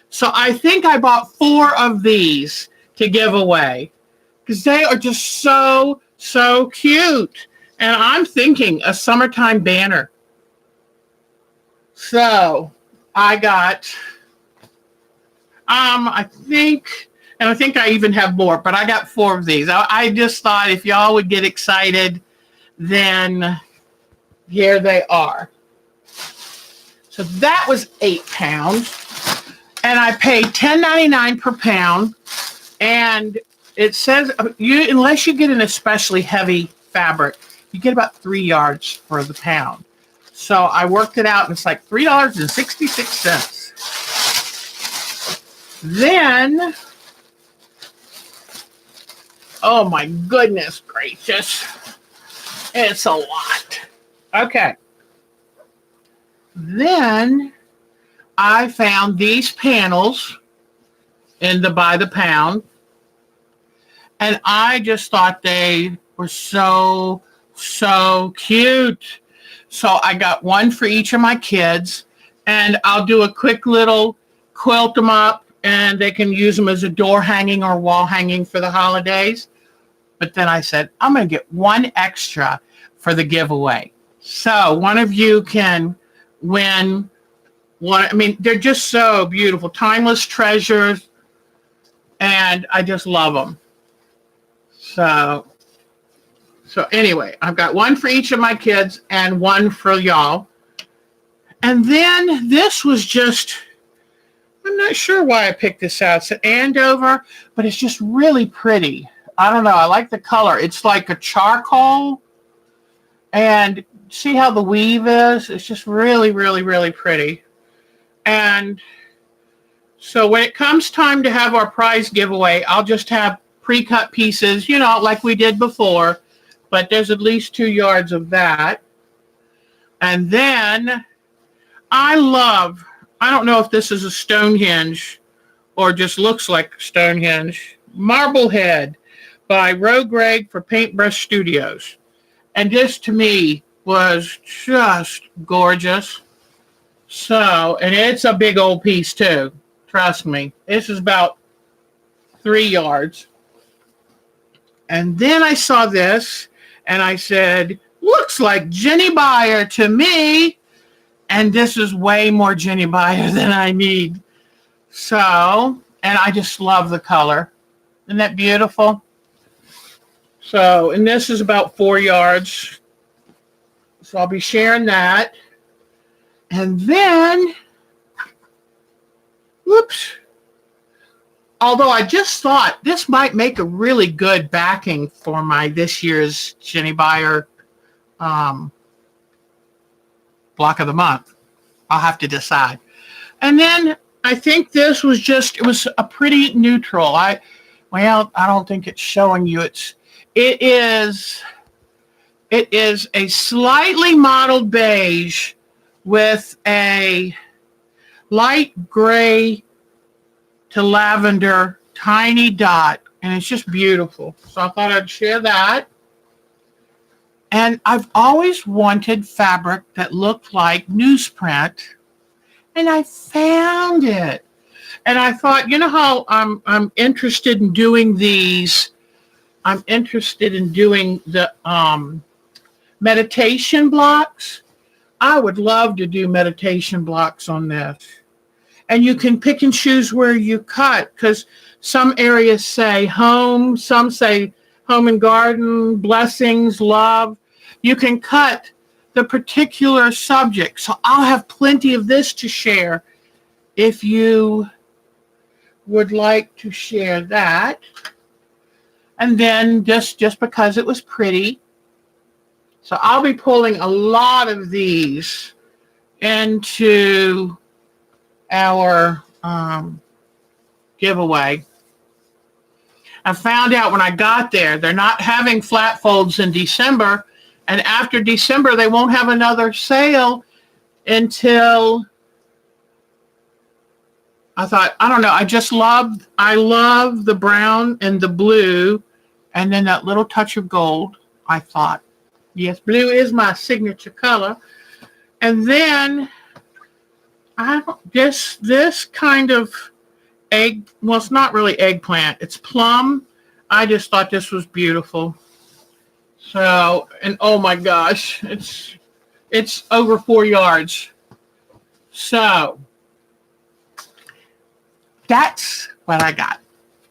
So I think I bought 4 of these to give away because they are just so cute. And I'm thinking a summertime banner. So I got, I think I even have more, but I got 4 of these. I just thought if y'all would get excited, then here they are. So that was 8 pounds, and I paid $10.99 per pound. And it says unless you get an especially heavy fabric, you get about 3 yards for the pound. So I worked it out, and it's like $3.66. Then, oh my goodness gracious, It's a lot. Okay. Then I found these panels in the by the pound, and I just thought they were so cute. So I got one for each of my kids, and I'll do a quick little quilt them up, and they can use them as a door hanging or wall hanging for the holidays. But then I said, I'm going to get one extra for the giveaway. So one of you can win one. I mean, they're just so beautiful, timeless treasures, and I just love them. So anyway, I've got one for each of my kids and one for y'all. And then this was just, I'm not sure why I picked this out. It's an Andover, but it's just really pretty. I don't know. I like the color. It's like a charcoal. And see how the weave is? It's just really, really, really pretty. And so when it comes time to have our prize giveaway, I'll just have pre-cut pieces, like we did before. But there's at least 2 yards of that. And then I don't know if this is a Stonehenge or just looks like Stonehenge, Marblehead by Roe Gregg for Paintbrush Studios. And this to me was just gorgeous. So, and it's a big old piece too. Trust me. This is about 3 yards. And then I saw this and I said, looks like Jenny Beyer to me. And this is way more Jenny Beyer than I need. So, and I just love the color. Isn't that beautiful? So, and this is about 4 yards. So I'll be sharing that. And then, whoops. Although I just thought this might make a really good backing for my this year's Jenny Beyer block of the month. I'll have to decide. And then I think this was it was a pretty neutral. I don't think it's showing you. It is a slightly mottled beige with a light gray to lavender tiny dot, and it's just beautiful. So I thought I'd share that. And I've always wanted fabric that looked like newsprint, and I found it. And I thought, how I'm interested in doing these. I'm interested in doing the meditation blocks. I would love to do meditation blocks on this. And you can pick and choose where you cut, because some areas say home, some say home and garden, blessings, love. You can cut the particular subject. So I'll have plenty of this to share if you would like to share that. And then just because it was pretty. So I'll be pulling a lot of these into our giveaway. I found out when I got there, they're not having flat folds in December. And after December, they won't have another sale until, I thought, I don't know. I love the brown and the blue and then that little touch of gold. I thought, yes, blue is my signature color. And then this kind of it's not really eggplant. It's plum. I just thought this was beautiful. So, and oh my gosh, it's over 4 yards. So that's what I got.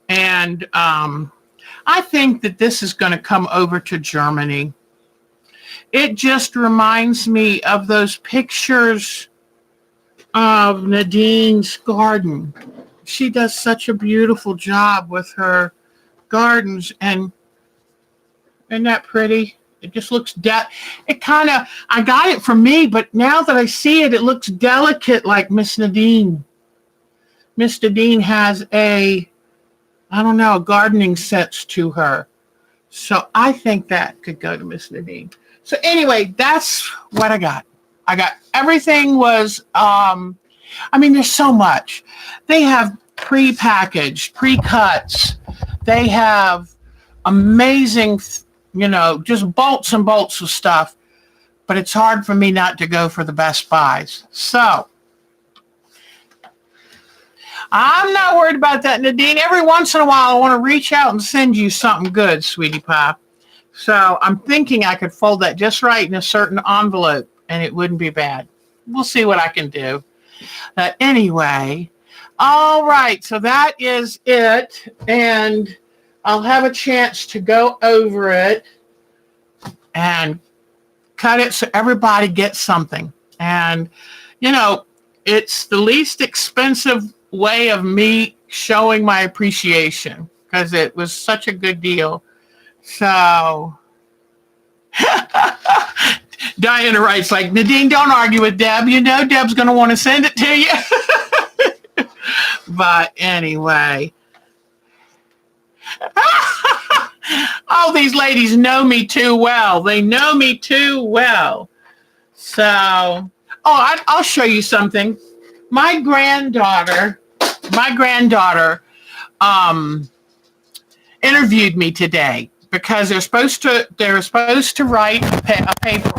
And I think that this is going to come over to Germany. It just reminds me of those pictures of Nadine's garden. She does such a beautiful job with her gardens, and isn't that pretty? It just looks I got it for me, but now that I see it, it looks delicate like Miss Nadine. Miss Nadine has gardening sets to her. So I think that could go to Miss Nadine. So anyway, that's what I got. I got everything was I mean, there's so much. They have pre-packaged, pre-cuts. They have amazing, just bolts and bolts of stuff. But it's hard for me not to go for the Best Buys. So I'm not worried about that, Nadine. Every once in a while, I want to reach out and send you something good, sweetie pie. So I'm thinking I could fold that just right in a certain envelope, and it wouldn't be bad. We'll see what I can do. Anyway, all right. So that is it, and I'll have a chance to go over it and cut it so everybody gets something. And, it's the least expensive way of me showing my appreciation because it was such a good deal. So Diana writes like, Nadine, don't argue with Deb. Deb's going to want to send it to you. But anyway. Oh, these ladies know me too well. They know me too well. So, I'll show you something. My granddaughter, interviewed me today because they're supposed to write a paper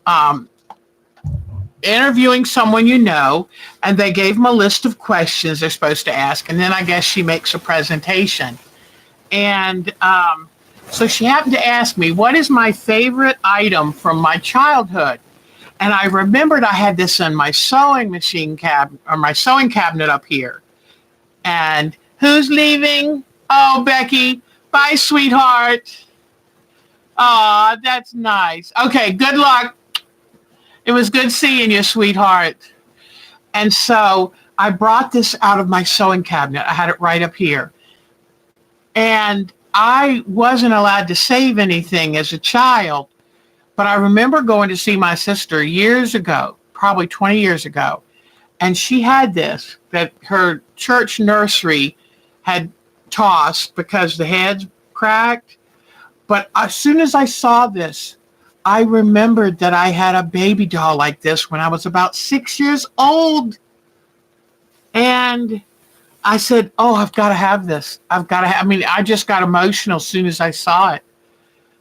on interviewing someone and they gave them a list of questions they're supposed to ask, and then I guess she makes a presentation. And so she happened to ask me, what is my favorite item from my childhood? And I remembered I had this in my sewing machine cabinet, or my sewing cabinet up here. And who's leaving? Oh, Becky. Bye, sweetheart. Oh, that's nice. Okay, good luck. It was good seeing you, sweetheart. And so I brought this out of my sewing cabinet. I had it right up here. And I wasn't allowed to save anything as a child, but I remember going to see my sister years ago, probably 20 years ago, and she had this that her church nursery had tossed because the heads cracked. But as soon as I saw this, I remembered that I had a baby doll like this when I was about 6 years old. And I said, I've got to have this. I just got emotional as soon as I saw it.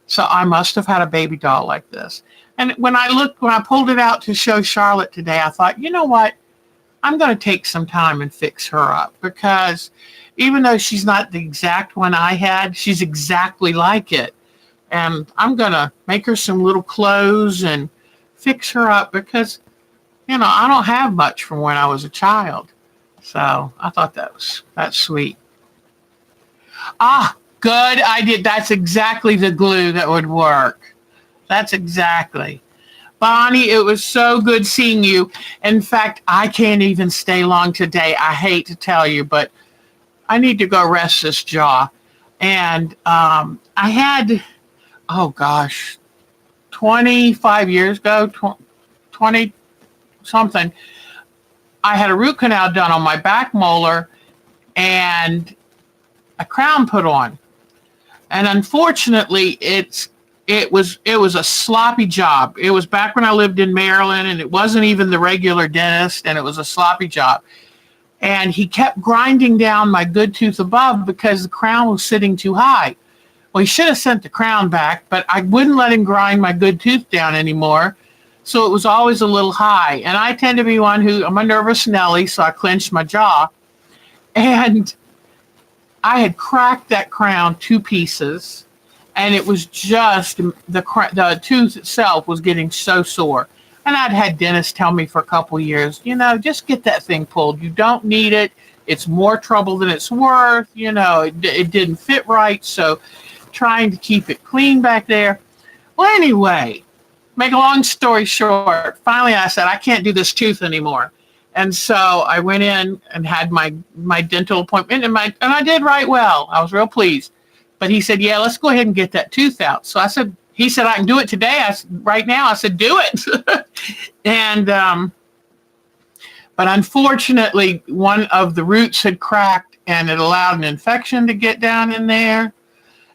So I must have had a baby doll like this. And when I pulled it out to show Charlotte today, I thought, you know what? I'm going to take some time and fix her up, because even though she's not the exact one I had, she's exactly like it. And I'm going to make her some little clothes and fix her up because, I don't have much from when I was a child. So I thought that's sweet. Good. I did. That's exactly the glue that would work. That's exactly. Bonnie, it was so good seeing you. In fact, I can't even stay long today. I hate to tell you, but I need to go rest this jaw. And I had, 25 years ago, 20 something, I had a root canal done on my back molar and a crown put on. And unfortunately, it was a sloppy job. It was back when I lived in Maryland, and it wasn't even the regular dentist, and it was a sloppy job. And he kept grinding down my good tooth above because the crown was sitting too high. Well, he should have sent the crown back, but I wouldn't let him grind my good tooth down anymore. So it was always a little high. And I tend to be I'm a nervous Nelly, so I clenched my jaw. And I had cracked that crown 2 pieces, and it was just the tooth itself was getting so sore. And I'd had dentists tell me for a couple years, just get that thing pulled. You don't need it. It's more trouble than it's worth. It didn't fit right. So trying to keep it clean back there. Well, anyway, make a long story short, finally I said, I can't do this tooth anymore. And so I went in and had my dental appointment, and I did right well. I was real pleased. But he said, yeah, let's go ahead and get that tooth out. So he said, I can do it today. Right now. I said, do it. And, but unfortunately, one of the roots had cracked, and it allowed an infection to get down in there.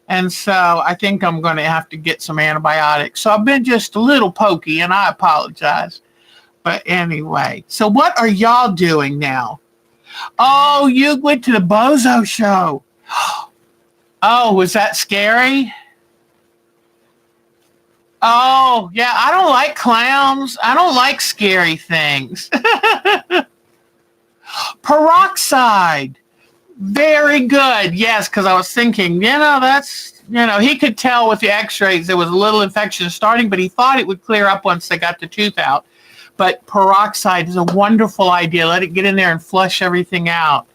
And so I think I'm going to have to get some antibiotics. So I've been just a little pokey, and I apologize. But anyway, so what are y'all doing now? Oh, you went to the Bozo show. Oh, was that scary? Oh, yeah, I don't like clowns. I don't like scary things. Peroxide. Very good. Yes, because I was thinking, he could tell with the x-rays there was a little infection starting, but he thought it would clear up once they got the tooth out. But peroxide is a wonderful idea. Let it get in there and flush everything out.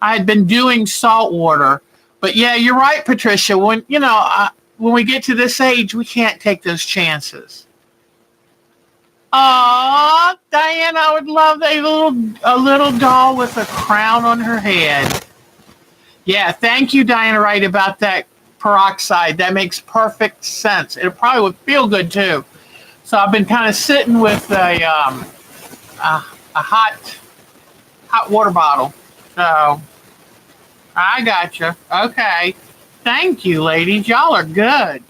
I had been doing salt water, but yeah, you're right, Patricia. When we get to this age, we can't take those chances. Oh, Diana, I would love a little doll with a crown on her head. Yeah, thank you, Diana Wright, about that peroxide. That makes perfect sense. It probably would feel good too. So I've been kind of sitting with a hot water bottle. So I gotcha. Okay. Thank you, ladies. Y'all are good.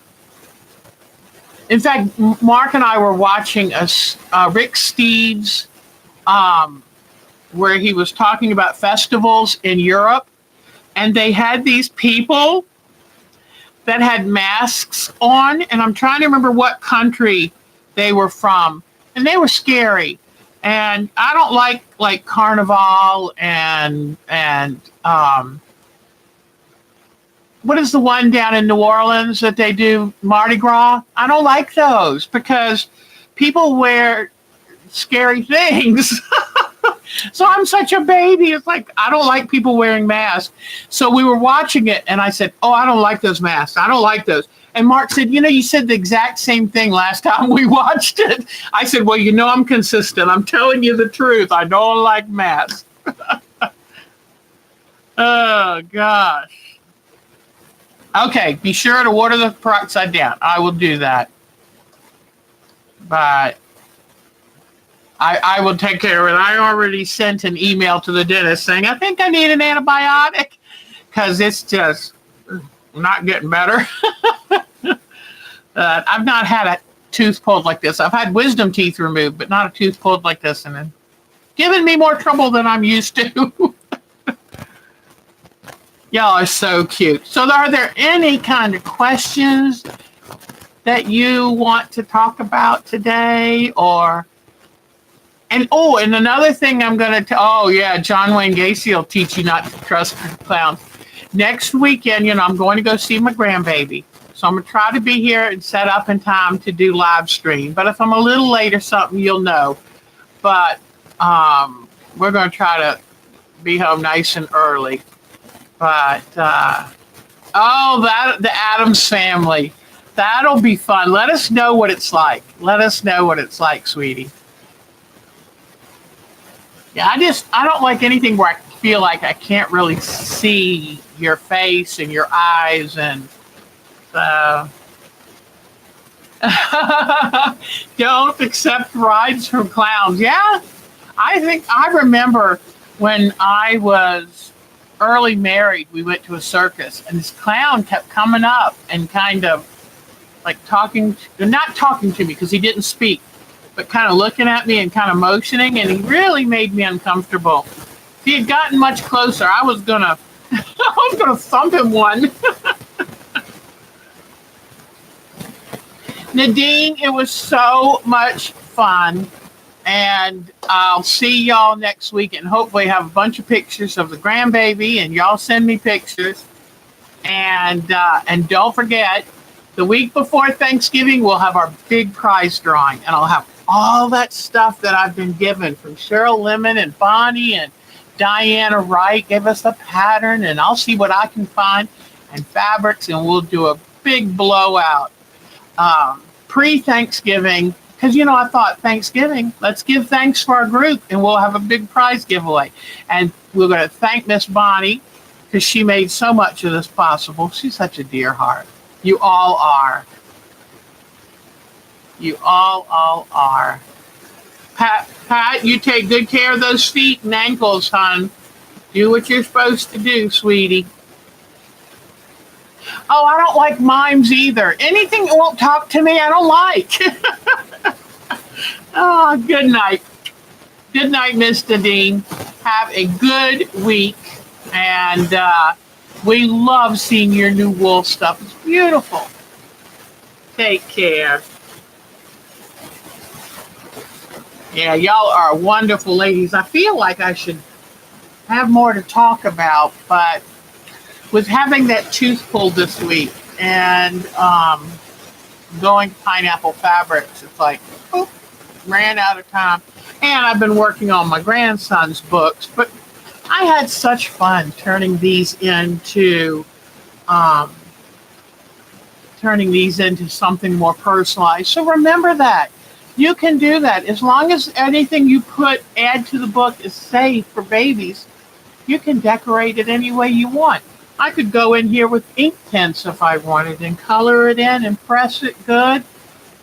In fact, Mark and I were watching Rick Steves, where he was talking about festivals in Europe, and they had these people that had masks on, and I'm trying to remember what country they were from, and they were scary. And I don't like Carnival and what is the one down in New Orleans that they do, Mardi Gras? I don't like those because people wear scary things. So I'm such a baby. It's like, I don't like people wearing masks. So we were watching it, and I said, oh, I don't like those masks. I don't like those. And Mark said, you said the exact same thing last time we watched it. I said, well, I'm consistent. I'm telling you the truth. I don't like masks. Oh, gosh. Okay, be sure to water the peroxide down. I will do that. But I will take care of it. I already sent an email to the dentist saying, I think I need an antibiotic because it's just not getting better. I've not had a tooth pulled like this. I've had wisdom teeth removed, but not a tooth pulled like this, and it's giving me more trouble than I'm used to. Y'all are so cute. So are there any kind of questions that you want to talk about today? And another thing I'm going to, John Wayne Gacy will teach you not to trust clowns. Next weekend, I'm going to go see my grandbaby. So I'm going to try to be here and set up in time to do live stream. But if I'm a little late or something, you'll know. But we're going to try to be home nice and early. But, the Addams Family. That'll be fun. Let us know what it's like. Let us know what it's like, sweetie. Yeah, I don't like anything where I feel like I can't really see your face and your eyes, and don't accept rides from clowns. Yeah, I remember when I was early married, we went to a circus, and this clown kept coming up and kind of like not talking to me because he didn't speak, but kind of looking at me and kind of motioning, and he really made me uncomfortable. If he had gotten much closer, I was gonna thump him one. Nadine, it was so much fun, and I'll see y'all next week, and hopefully have a bunch of pictures of the grandbaby, and y'all send me pictures, and don't forget, the week before Thanksgiving, we'll have our big prize drawing, and I'll have all that stuff that I've been given from Cheryl Lemon and Bonnie and Diana Wright gave us the pattern, and I'll see what I can find and fabrics, and we'll do a big blowout pre-Thanksgiving, because I thought Thanksgiving, let's give thanks for our group, and we'll have a big prize giveaway, and we're going to thank Miss Bonnie because she made so much of this possible. She's such a dear heart. You all are. You all are. Pat, you take good care of those feet and ankles, hon. Do what you're supposed to do, sweetie. Oh, I don't like mimes either. Anything that won't talk to me, I don't like. Oh, good night. Good night, Mr. Dean. Have a good week. And we love seeing your new wool stuff. It's beautiful. Take care. Yeah, y'all are wonderful ladies. I feel like I should have more to talk about, but with having that tooth pulled this week and going to Pineapple Fabrics, it's like, oh, ran out of time. And I've been working on my grandson's books, but I had such fun um, turning these into something more personalized. So remember that. You can do that. As long as anything you add to the book is safe for babies, you can decorate it any way you want. I could go in here with ink pens if I wanted and color it in and press it good.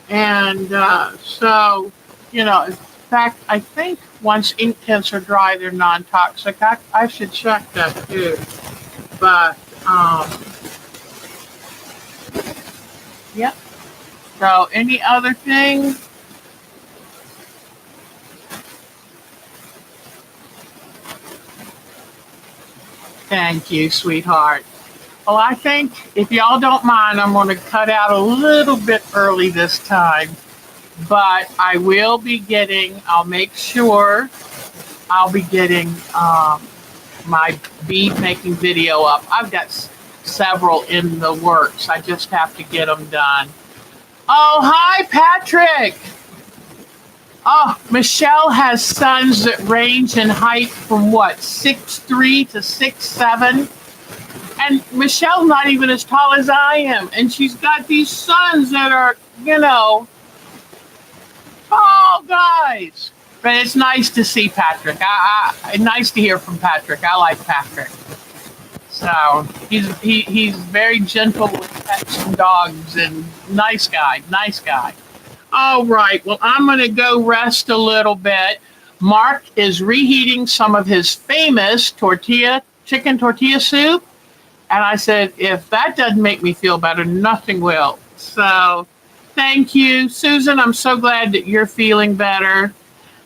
And in fact, I think once ink pens are dry, they're non-toxic. I should check that too. But, yep. So any other thing? Thank you, sweetheart. Well, I think if y'all don't mind, I'm going to cut out a little bit early this time. But I'll make sure I'll be getting my bead making video up. I've got several in the works. I just have to get them done. Oh, hi, Patrick. Oh, Michelle has sons that range in height from what, 6'3" to 6'7". And Michelle's not even as tall as I am. And she's got these sons that are, tall guys. But it's nice to see Patrick. Nice to hear from Patrick. I like Patrick. So he's very gentle with pets and dogs and nice guy. Nice guy. All right. Well, I'm going to go rest a little bit. Mark is reheating some of his famous chicken tortilla soup. And I said, if that doesn't make me feel better, nothing will. So thank you, Susan. I'm so glad that you're feeling better.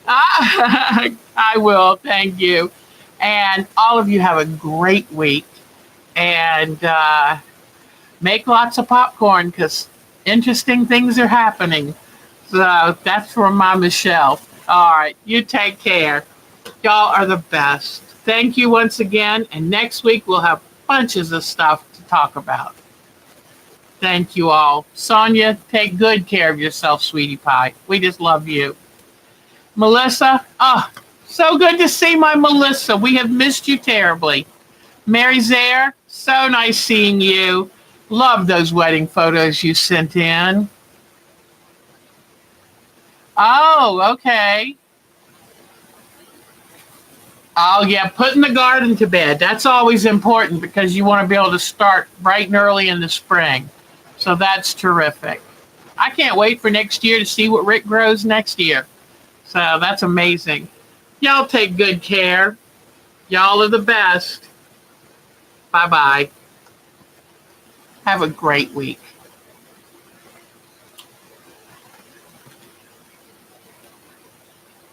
I will. Thank you. And all of you have a great week. And make lots of popcorn because interesting things are happening. So that's from my Michelle. All right. You take care. Y'all are the best. Thank you once again. And next week we'll have bunches of stuff to talk about. Thank you all. Sonia, take good care of yourself, sweetie pie. We just love you. Melissa, oh, so good to see my Melissa. We have missed you terribly. Mary Zaire, so nice seeing you. Love those wedding photos you sent in. Oh, okay. Oh, yeah, putting the garden to bed. That's always important because you want to be able to start bright and early in the spring. So that's terrific. I can't wait for next year to see what Rick grows next year. So that's amazing. Y'all take good care. Y'all are the best. Bye-bye. Have a great week.